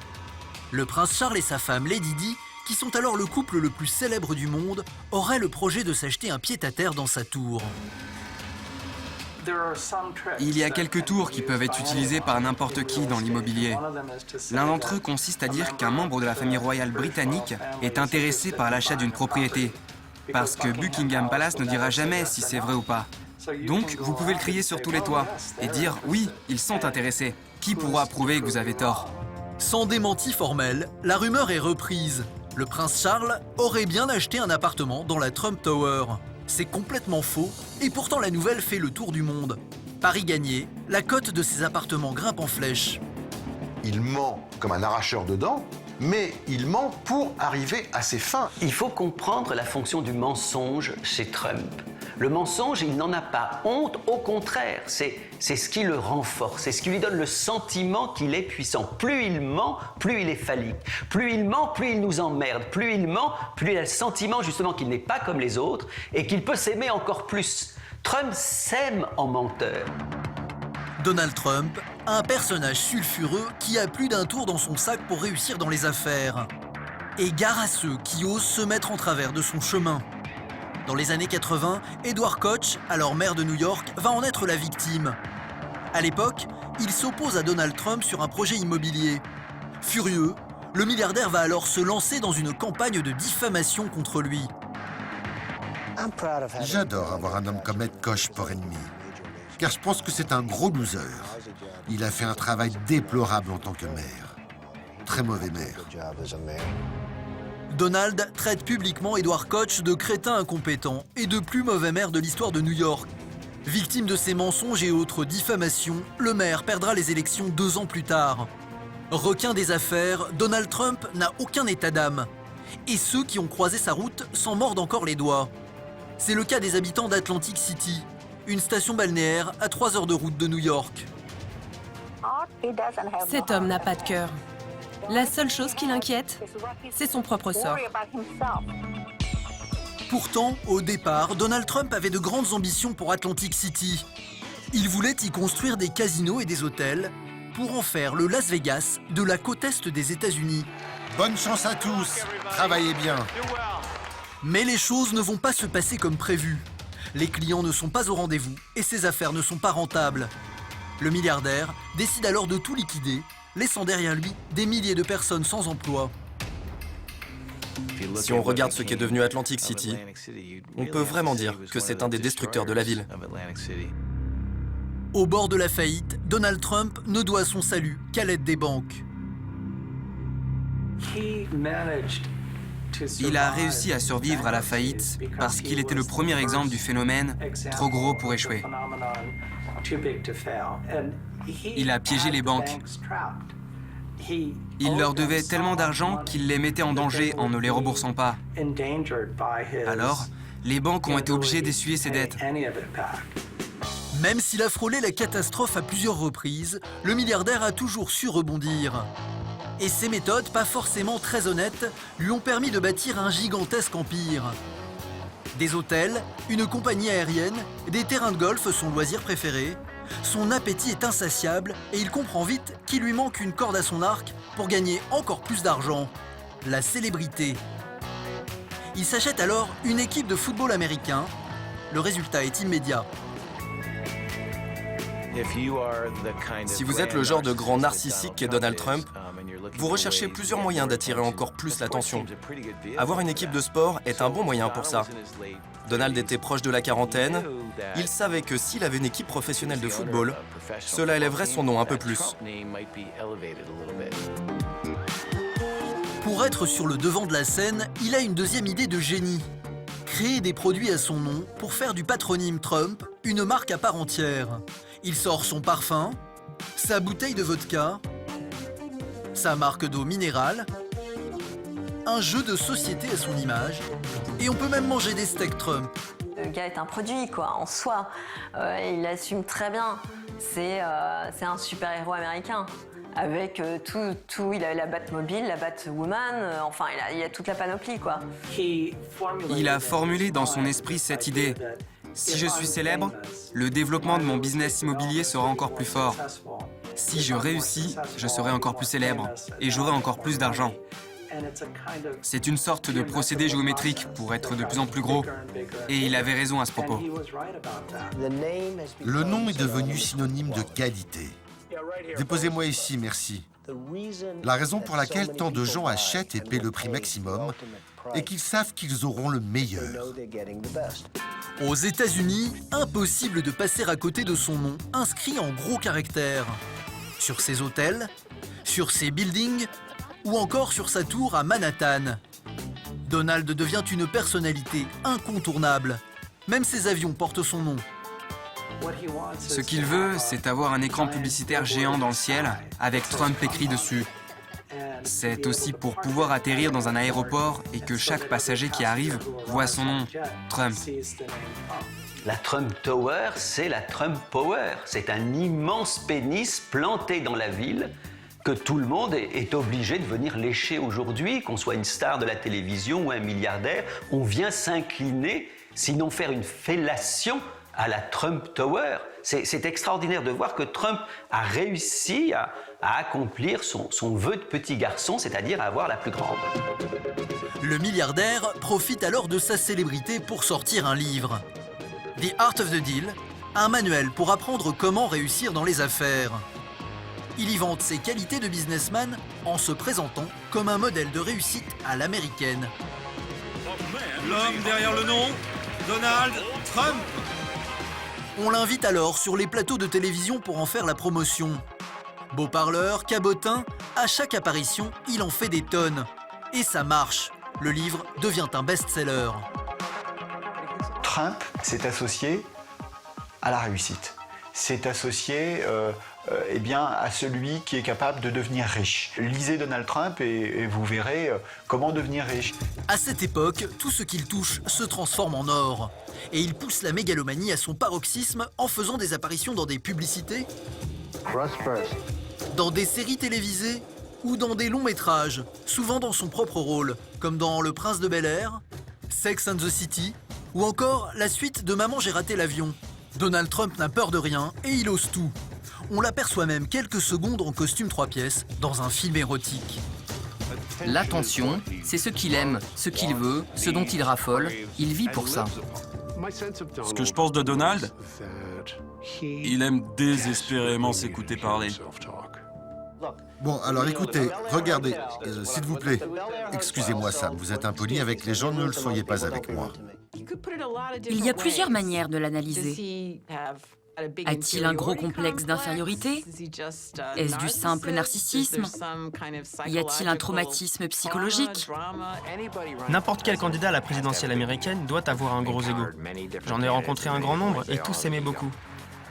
Le prince Charles et sa femme Lady Di, qui sont alors le couple le plus célèbre du monde, auraient le projet de s'acheter un pied-à-terre dans sa tour. Il y a quelques tours qui peuvent être utilisés par n'importe qui dans l'immobilier. L'un d'entre eux consiste à dire qu'un membre de la famille royale britannique est intéressé par l'achat d'une propriété, parce que Buckingham Palace ne dira jamais si c'est vrai ou pas. Donc, vous pouvez le crier sur tous les toits et dire « Oui, ils sont intéressés. Qui pourra prouver que vous avez tort ?» Sans démenti formel, la rumeur est reprise. Le prince Charles aurait bien acheté un appartement dans la Trump Tower. C'est complètement faux, et pourtant la nouvelle fait le tour du monde. Pari gagné, la cote de ces appartements grimpe en flèche. Il ment comme un arracheur de dents, mais il ment pour arriver à ses fins. Il faut comprendre la fonction du mensonge chez Trump. Le mensonge, il n'en a pas honte, au contraire, c'est ce qui le renforce, c'est ce qui lui donne le sentiment qu'il est puissant. Plus il ment, plus il est phallique. Plus il ment, plus il nous emmerde. Plus il ment, plus il a le sentiment justement qu'il n'est pas comme les autres et qu'il peut s'aimer encore plus. Trump s'aime en menteur. Donald Trump, un personnage sulfureux qui a plus d'un tour dans son sac pour réussir dans les affaires. Et gare à ceux qui osent se mettre en travers de son chemin. Dans les années 80, Edward Koch, alors maire de New York, va en être la victime. À l'époque, il s'oppose à Donald Trump sur un projet immobilier. Furieux, le milliardaire va alors se lancer dans une campagne de diffamation contre lui. J'adore avoir un homme comme Ed Koch pour ennemi, car je pense que c'est un gros loser. Il a fait un travail déplorable en tant que maire. Très mauvais maire. Donald traite publiquement Edward Koch de crétin incompétent et de plus mauvais maire de l'histoire de New York. Victime de ces mensonges et autres diffamations, le maire perdra les élections 2 ans plus tard. Requin des affaires, Donald Trump n'a aucun état d'âme. Et ceux qui ont croisé sa route s'en mordent encore les doigts. C'est le cas des habitants d'Atlantic City, une station balnéaire à 3 heures de route de New York. Cet homme n'a pas de cœur. La seule chose qui l'inquiète, c'est son propre sort. Pourtant, au départ, Donald Trump avait de grandes ambitions pour Atlantic City. Il voulait y construire des casinos et des hôtels pour en faire le Las Vegas de la côte est des États-Unis. Bonne chance à tous, travaillez bien. Mais les choses ne vont pas se passer comme prévu. Les clients ne sont pas au rendez-vous et ses affaires ne sont pas rentables. Le milliardaire décide alors de tout liquider, laissant derrière lui des milliers de personnes sans emploi. Si on regarde ce qu'est devenu Atlantic City, on peut vraiment dire que c'est un des destructeurs de la ville. Au bord de la faillite, Donald Trump ne doit son salut qu'à l'aide des banques. Il a réussi à survivre à la faillite parce qu'il était le premier exemple du phénomène trop gros pour échouer. Il a piégé les banques. Il leur devait tellement d'argent qu'il les mettait en danger en ne les remboursant pas. Alors, les banques ont été obligées d'essuyer ses dettes. Même s'il a frôlé la catastrophe à plusieurs reprises, le milliardaire a toujours su rebondir. Et ses méthodes, pas forcément très honnêtes, lui ont permis de bâtir un gigantesque empire. Des hôtels, une compagnie aérienne, des terrains de golf, son loisir préféré. Son appétit est insatiable et il comprend vite qu'il lui manque une corde à son arc pour gagner encore plus d'argent. La célébrité. Il s'achète alors une équipe de football américain. Le résultat est immédiat. Si vous êtes le genre de grand narcissique qu'est Donald Trump, vous recherchez plusieurs moyens d'attirer encore plus l'attention. Avoir une équipe de sport est un bon moyen pour ça. Donald était proche de la quarantaine. Il savait que s'il avait une équipe professionnelle de football, cela élèverait son nom un peu plus. Pour être sur le devant de la scène, il a une deuxième idée de génie. créé des produits à son nom pour faire du patronyme Trump une marque à part entière. Il sort son parfum, sa bouteille de vodka, sa marque d'eau minérale, un jeu de société à son image, et on peut même manger des steaks Trump. Le gars est un produit, quoi, en soi. Il l'assume très bien. C'est un super-héros américain. Avec tout, il a la Batmobile, la Batwoman, enfin, il a toute la panoplie, quoi. Il a formulé dans son esprit cette idée. Si je suis célèbre, le développement de mon business immobilier sera encore plus fort. Si je réussis, je serai encore plus célèbre et j'aurai encore plus d'argent. C'est une sorte de procédé géométrique pour être de plus en plus gros. Et il avait raison à ce propos. Le nom est devenu synonyme de qualité. Déposez-moi ici, merci. La raison pour laquelle tant de gens achètent et paient le prix maximum est qu'ils savent qu'ils auront le meilleur. Aux États-Unis, impossible de passer à côté de son nom, inscrit en gros caractères. Sur ses hôtels, sur ses buildings, ou encore sur sa tour à Manhattan. Donald devient une personnalité incontournable. Même ses avions portent son nom. Ce qu'il veut, c'est avoir un écran publicitaire géant dans le ciel, avec Trump écrit dessus. C'est aussi pour pouvoir atterrir dans un aéroport et que chaque passager qui arrive voit son nom, Trump. La Trump Tower, c'est la Trump Power. C'est un immense pénis planté dans la ville que tout le monde est obligé de venir lécher aujourd'hui, qu'on soit une star de la télévision ou un milliardaire. On vient s'incliner, sinon faire une fellation à la Trump Tower. C'est extraordinaire de voir que Trump a réussi à accomplir son vœu de petit garçon, c'est-à-dire à avoir la plus grande. Le milliardaire profite alors de sa célébrité pour sortir un livre. The Art of the Deal, un manuel pour apprendre comment réussir dans les affaires. Il y vante ses qualités de businessman en se présentant comme un modèle de réussite à l'américaine. L'homme derrière le nom, Donald Trump. On l'invite alors sur les plateaux de télévision pour en faire la promotion. Beau parleur, cabotin, à chaque apparition, il en fait des tonnes. Et ça marche. Le livre devient un best-seller. Trump s'est associé à la réussite. C'est associé eh bien, à celui qui est capable de devenir riche. Lisez Donald Trump et vous verrez comment devenir riche. À cette époque, tout ce qu'il touche se transforme en or. Et il pousse la mégalomanie à son paroxysme en faisant des apparitions dans des publicités, dans des séries télévisées ou dans des longs métrages, souvent dans son propre rôle, comme dans Le Prince de Bel-Air, Sex and the City ou encore la suite de Maman j'ai raté l'avion. Donald Trump n'a peur de rien et il ose tout. On l'aperçoit même quelques secondes en costume 3 pièces dans un film érotique. L'attention, c'est ce qu'il aime, ce qu'il veut, ce dont il raffole. Il vit pour ça. Ce que je pense de Donald, il aime désespérément s'écouter parler. Bon, alors écoutez, regardez, s'il vous plaît. Excusez-moi, Sam, vous êtes impoli avec les gens, ne le soyez pas avec moi. Il y a plusieurs manières de l'analyser. A-t-il un gros complexe d'infériorité? Est-ce du simple narcissisme? Y a-t-il un traumatisme psychologique? N'importe quel candidat à la présidentielle américaine doit avoir un gros ego. J'en ai rencontré un grand nombre et tous s'aimaient beaucoup.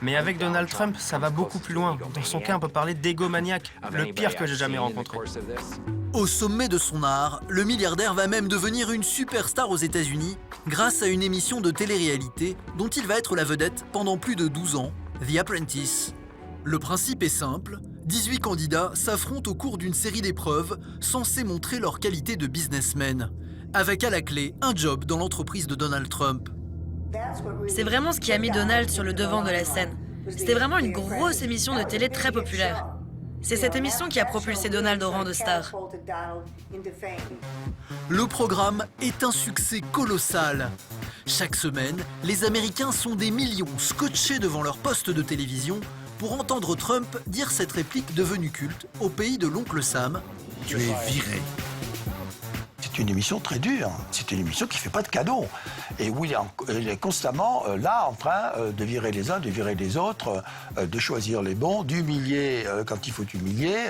Mais avec Donald Trump, ça va beaucoup plus loin. Dans son cas, on peut parler d'égomaniaque, le pire que j'ai jamais rencontré. Au sommet de son art, le milliardaire va même devenir une superstar aux États-Unis grâce à une émission de télé-réalité dont il va être la vedette pendant plus de 12 ans, The Apprentice. Le principe est simple, 18 candidats s'affrontent au cours d'une série d'épreuves censées montrer leur qualité de businessmen, avec à la clé un job dans l'entreprise de Donald Trump. C'est vraiment ce qui a mis Donald sur le devant de la scène. C'était vraiment une grosse émission de télé très populaire. C'est cette émission qui a propulsé Donald au rang de star. Le programme est un succès colossal. Chaque semaine, les Américains sont des millions scotchés devant leur poste de télévision pour entendre Trump dire cette réplique devenue culte au pays de l'oncle Sam. Tu es viré. C'est une émission très dure. C'est une émission qui ne fait pas de cadeaux. Et où il est constamment là en train de virer les uns, de virer les autres, de choisir les bons, d'humilier quand il faut humilier,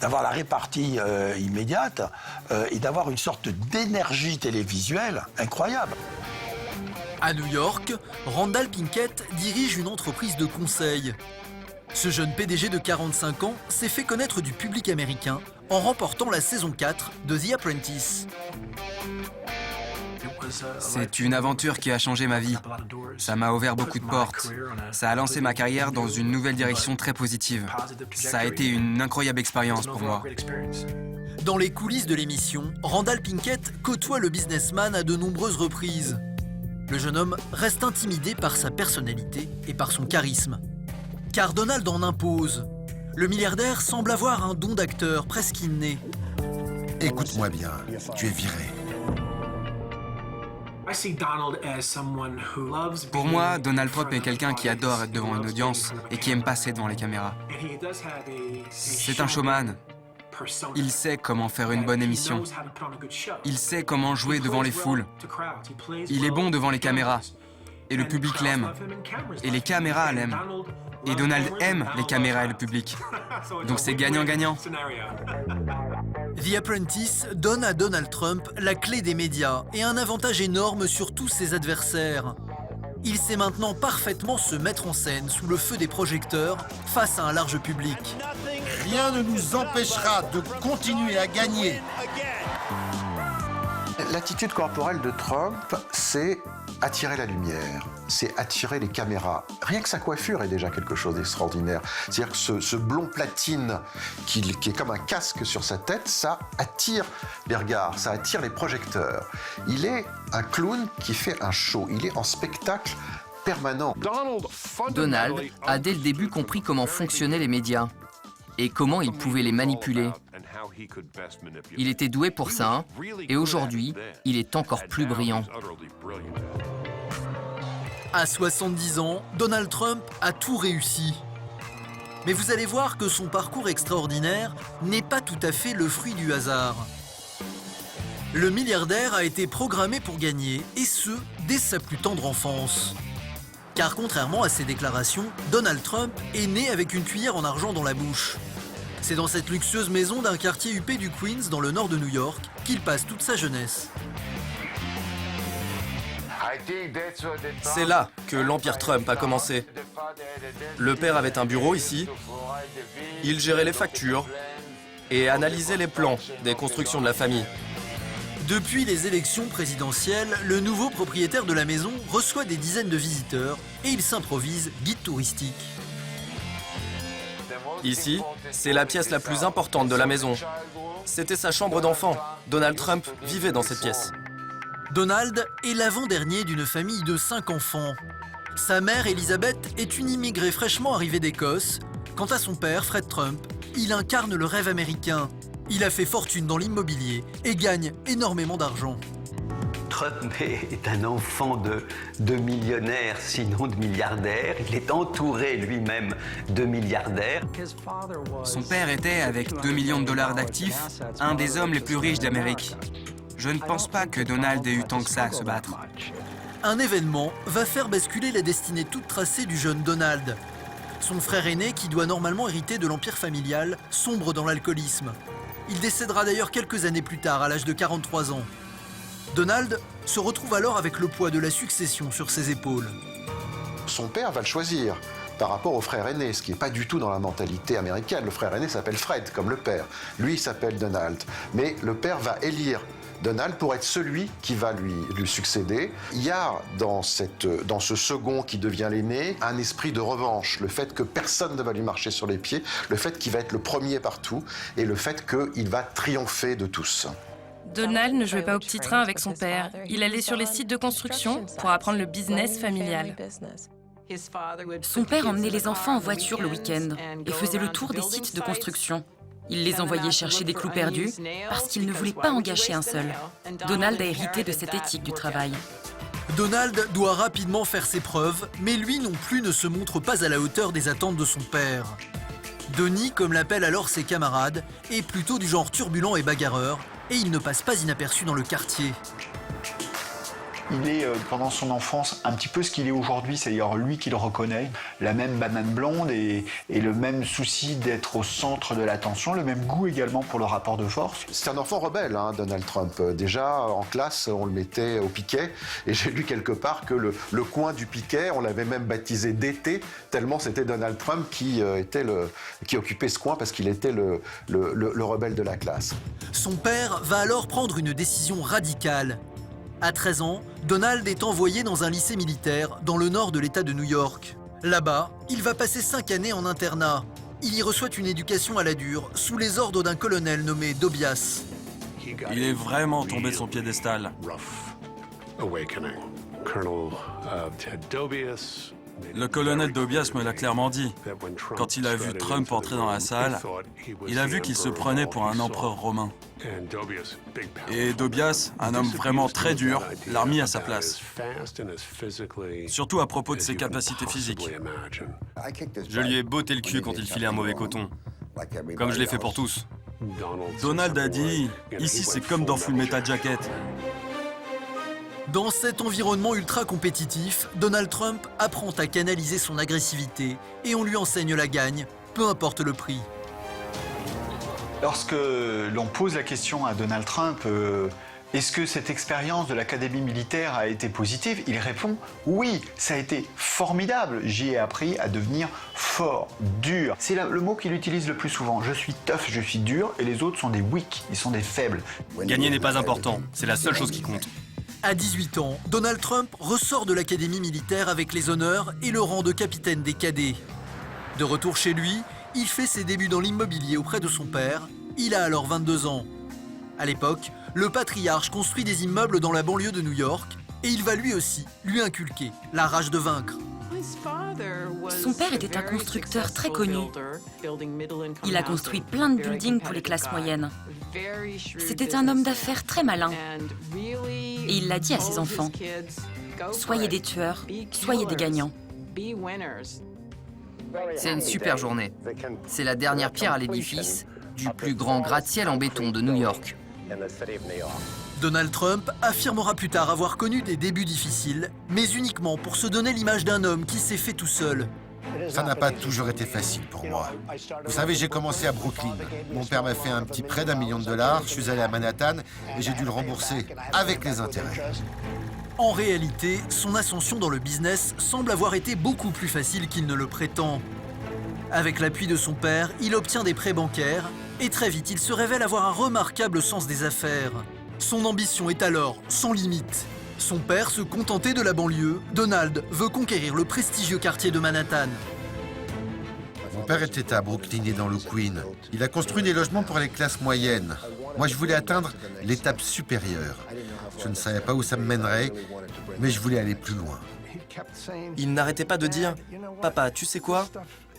d'avoir la répartie immédiate et d'avoir une sorte d'énergie télévisuelle incroyable. À New York, Randall Pinkett dirige une entreprise de conseil. Ce jeune PDG de 45 ans s'est fait connaître du public américain en remportant la saison 4 de The Apprentice. C'est une aventure qui a changé ma vie. Ça m'a ouvert beaucoup de portes. Ça a lancé ma carrière dans une nouvelle direction très positive. Ça a été une incroyable expérience pour moi. Dans les coulisses de l'émission, Randall Pinkett côtoie le businessman à de nombreuses reprises. Le jeune homme reste intimidé par sa personnalité et par son charisme. Car Donald en impose. Le milliardaire semble avoir un don d'acteur presque inné. Écoute-moi bien, tu es viré. Pour moi, Donald Trump est quelqu'un qui adore être devant une audience et qui aime passer devant les caméras. C'est un showman. Il sait comment faire une bonne émission. Il sait comment jouer devant les foules. Il est bon devant les caméras. Et le public l'aime. Et les caméras l'aiment. Et Donald aime les caméras et le public. Donc c'est gagnant-gagnant. The Apprentice donne à Donald Trump la clé des médias et un avantage énorme sur tous ses adversaires. Il sait maintenant parfaitement se mettre en scène sous le feu des projecteurs face à un large public. Rien ne nous empêchera de continuer à gagner. L'attitude corporelle de Trump, c'est attirer la lumière, c'est attirer les caméras. Rien que sa coiffure est déjà quelque chose d'extraordinaire. C'est-à-dire que ce blond platine qui est comme un casque sur sa tête, ça attire les regards, ça attire les projecteurs. Il est un clown qui fait un show, il est en spectacle permanent. Donald a dès le début compris comment fonctionnaient les médias et comment il pouvait les manipuler. Il était doué pour ça, et aujourd'hui, il est encore plus brillant. À 70 ans, Donald Trump a tout réussi. Mais vous allez voir que son parcours extraordinaire n'est pas tout à fait le fruit du hasard. Le milliardaire a été programmé pour gagner, et ce, dès sa plus tendre enfance. Car contrairement à ses déclarations, Donald Trump est né avec une cuillère en argent dans la bouche. C'est dans cette luxueuse maison d'un quartier huppé du Queens, dans le nord de New York, qu'il passe toute sa jeunesse. C'est là que l'empire Trump a commencé. Le père avait un bureau ici. Il gérait les factures et analysait les plans des constructions de la famille. Depuis les élections présidentielles, le nouveau propriétaire de la maison reçoit des dizaines de visiteurs et il s'improvise guide touristique. Ici, c'est la pièce la plus importante de la maison. C'était sa chambre d'enfant. Donald Trump vivait dans cette pièce. Donald est l'avant-dernier d'une famille de 5 enfants. Sa mère, Elizabeth, est une immigrée fraîchement arrivée d'Écosse. Quant à son père, Fred Trump, il incarne le rêve américain. Il a fait fortune dans l'immobilier et gagne énormément d'argent. Trump est un enfant de millionnaire, sinon de milliardaire. Il est entouré lui-même de milliardaires. Son père était, avec 2 millions de dollars d'actifs, un des hommes les plus riches d'Amérique. Je ne pense pas que Donald ait eu tant que ça à se battre. Un événement va faire basculer la destinée toute tracée du jeune Donald. Son frère aîné, qui doit normalement hériter de l'empire familial, sombre dans l'alcoolisme. Il décédera d'ailleurs quelques années plus tard, à l'âge de 43 ans. Donald se retrouve alors avec le poids de la succession sur ses épaules. Son père va le choisir par rapport au frère aîné, ce qui n'est pas du tout dans la mentalité américaine. Le frère aîné s'appelle Fred, comme le père. Lui, il s'appelle Donald. Mais le père va élire Donald pour être celui qui va lui succéder. Il y a dans ce second qui devient l'aîné un esprit de revanche, le fait que personne ne va lui marcher sur les pieds, le fait qu'il va être le premier partout et le fait qu'il va triompher de tous. Donald ne jouait pas au petit train avec son père. Il allait sur les sites de construction pour apprendre le business familial. Son père emmenait les enfants en voiture le week-end et faisait le tour des sites de construction. Il les envoyait chercher des clous perdus parce qu'il ne voulait pas en gâcher un seul. Donald a hérité de cette éthique du travail. Donald doit rapidement faire ses preuves, mais lui non plus ne se montre pas à la hauteur des attentes de son père. Donnie, comme l'appellent alors ses camarades, est plutôt du genre turbulent et bagarreur, et il ne passe pas inaperçu dans le quartier. Il est, pendant son enfance, un petit peu ce qu'il est aujourd'hui, c'est-à-dire lui qui le reconnaît, la même banane blonde et le même souci d'être au centre de l'attention, le même goût également pour le rapport de force. C'est un enfant rebelle, hein, Donald Trump. Déjà, en classe, on le mettait au piquet, et j'ai lu quelque part que le coin du piquet, on l'avait même baptisé d'été, tellement c'était Donald Trump qui occupait ce coin parce qu'il était le rebelle de la classe. Son père va alors prendre une décision radicale. À 13 ans, Donald est envoyé dans un lycée militaire dans le nord de l'État de New York. Là-bas, il va passer 5 années en internat. Il y reçoit une éducation à la dure, sous les ordres d'un colonel nommé Dobias. Il est vraiment tombé de son piédestal. Le colonel Dobias me l'a clairement dit. Quand il a vu Trump entrer dans la salle, il a vu qu'il se prenait pour un empereur romain. Et Dobias, un homme vraiment très dur, l'a remis à sa place. Surtout à propos de ses capacités physiques. Je lui ai botté le cul quand il filait un mauvais coton, comme je l'ai fait pour tous. Donald a dit, ici c'est comme dans Full Metal Jacket. Dans cet environnement ultra compétitif, Donald Trump apprend à canaliser son agressivité et on lui enseigne la gagne, peu importe le prix. Lorsque l'on pose la question à Donald Trump, est-ce que cette expérience de l'académie militaire a été positive? Il répond oui, ça a été formidable. J'y ai appris à devenir fort, dur. C'est le mot qu'il utilise le plus souvent. Je suis tough, je suis dur, et les autres sont des weak, ils sont des faibles. Gagner n'est pas important, c'est la seule chose qui compte. À 18 ans, Donald Trump ressort de l'académie militaire avec les honneurs et le rang de capitaine des cadets. De retour chez lui, il fait ses débuts dans l'immobilier auprès de son père. Il a alors 22 ans. À l'époque, le patriarche construit des immeubles dans la banlieue de New York et il va lui aussi lui inculquer la rage de vaincre. Son père était un constructeur très connu. Il a construit plein de buildings pour les classes moyennes. C'était un homme d'affaires très malin. Et il l'a dit à ses enfants, soyez des tueurs, soyez des gagnants. C'est une super journée. C'est la dernière pierre à l'édifice du plus grand gratte-ciel en béton de New York. Donald Trump affirmera plus tard avoir connu des débuts difficiles, mais uniquement pour se donner l'image d'un homme qui s'est fait tout seul. Ça n'a pas toujours été facile pour moi. Vous savez, j'ai commencé à Brooklyn. Mon père m'a fait un petit prêt d'1 million de dollars, je suis allé à Manhattan et j'ai dû le rembourser avec les intérêts. En réalité, son ascension dans le business semble avoir été beaucoup plus facile qu'il ne le prétend. Avec l'appui de son père, il obtient des prêts bancaires et très vite, il se révèle avoir un remarquable sens des affaires. Son ambition est alors sans limite. Son père se contentait de la banlieue, Donald veut conquérir le prestigieux quartier de Manhattan. Mon père était à Brooklyn et dans le Queens. Il a construit des logements pour les classes moyennes. Moi, je voulais atteindre l'étape supérieure. Je ne savais pas où ça me mènerait, mais je voulais aller plus loin. Il n'arrêtait pas de dire « Papa, tu sais quoi?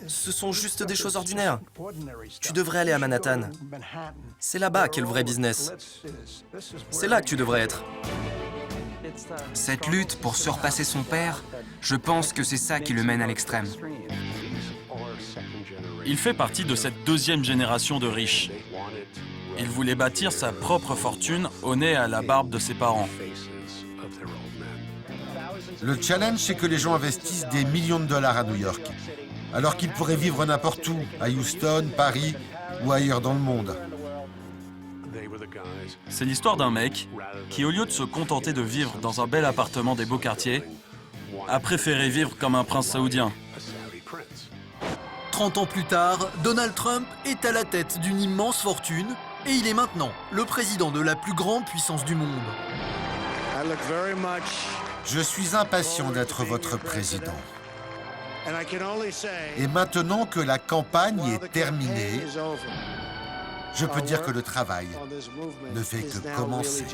Ce sont juste des choses ordinaires. Tu devrais aller à Manhattan. C'est là-bas qu'est le vrai business. C'est là que tu devrais être. » Cette lutte pour surpasser son père, je pense que c'est ça qui le mène à l'extrême. Il fait partie de cette deuxième génération de riches. Il voulait bâtir sa propre fortune au nez et à la barbe de ses parents. Le challenge, c'est que les gens investissent des millions de dollars à New York, alors qu'ils pourraient vivre n'importe où, à Houston, Paris ou ailleurs dans le monde. C'est l'histoire d'un mec qui, au lieu de se contenter de vivre dans un bel appartement des beaux quartiers, a préféré vivre comme un prince saoudien. 30 ans plus tard, Donald Trump est à la tête d'une immense fortune et il est maintenant le président de la plus grande puissance du monde. Je suis impatient d'être votre président. Et maintenant que la campagne est terminée, je peux dire que le travail ne fait que commencer.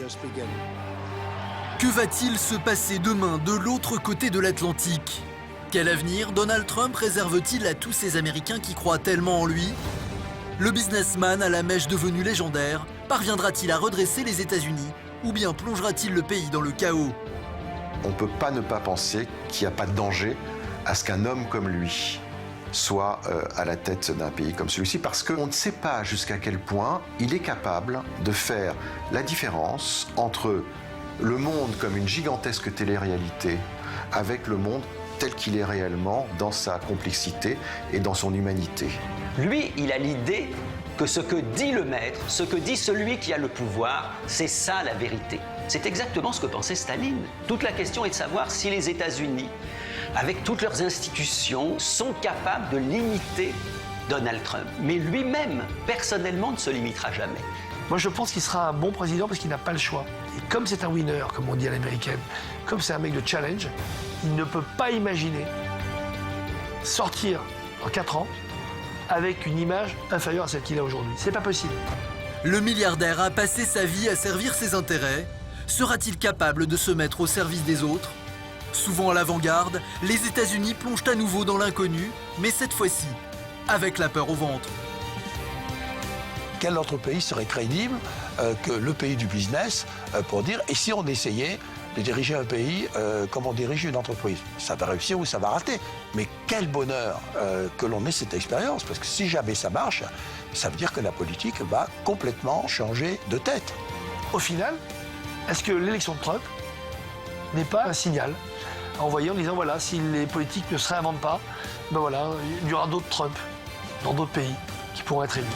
Que va-t-il se passer demain de l'autre côté de l'Atlantique? Quel avenir Donald Trump réserve-t-il à tous ces Américains qui croient tellement en lui? Le businessman à la mèche devenue légendaire parviendra-t-il à redresser les États-Unis ou bien plongera-t-il le pays dans le chaos? On ne peut pas ne pas penser qu'il n'y a pas de danger à ce qu'un homme comme lui soit à la tête d'un pays comme celui-ci, parce qu'on ne sait pas jusqu'à quel point il est capable de faire la différence entre le monde comme une gigantesque télé-réalité avec le monde tel qu'il est réellement dans sa complexité et dans son humanité. Lui, il a l'idée que ce que dit le maître, ce que dit celui qui a le pouvoir, c'est ça la vérité. C'est exactement ce que pensait Staline. Toute la question est de savoir si les États-Unis, avec toutes leurs institutions, sont capables de limiter Donald Trump. Mais lui-même, personnellement, ne se limitera jamais. Moi, je pense qu'il sera un bon président parce qu'il n'a pas le choix. Et comme c'est un winner, comme on dit à l'américaine, comme c'est un mec de challenge, il ne peut pas imaginer sortir en 4 ans avec une image inférieure à celle qu'il a aujourd'hui. C'est pas possible. Le milliardaire a passé sa vie à servir ses intérêts. Sera-t-il capable de se mettre au service des autres? Souvent à l'avant-garde, les États-Unis plongent à nouveau dans l'inconnu, mais cette fois-ci, avec la peur au ventre. Quel autre pays serait crédible que le pays du business pour dire, et si on essayait de diriger un pays comme on dirige une entreprise? Ça va réussir ou ça va rater. Mais quel bonheur que l'on ait cette expérience, parce que si jamais ça marche, ça veut dire que la politique va complètement changer de tête. Au final, est-ce que l'élection de Trump n'est pas un signal envoyé en disant, voilà, si les politiques ne se réinventent pas, ben voilà, il y aura d'autres Trump dans d'autres pays qui pourront être élus.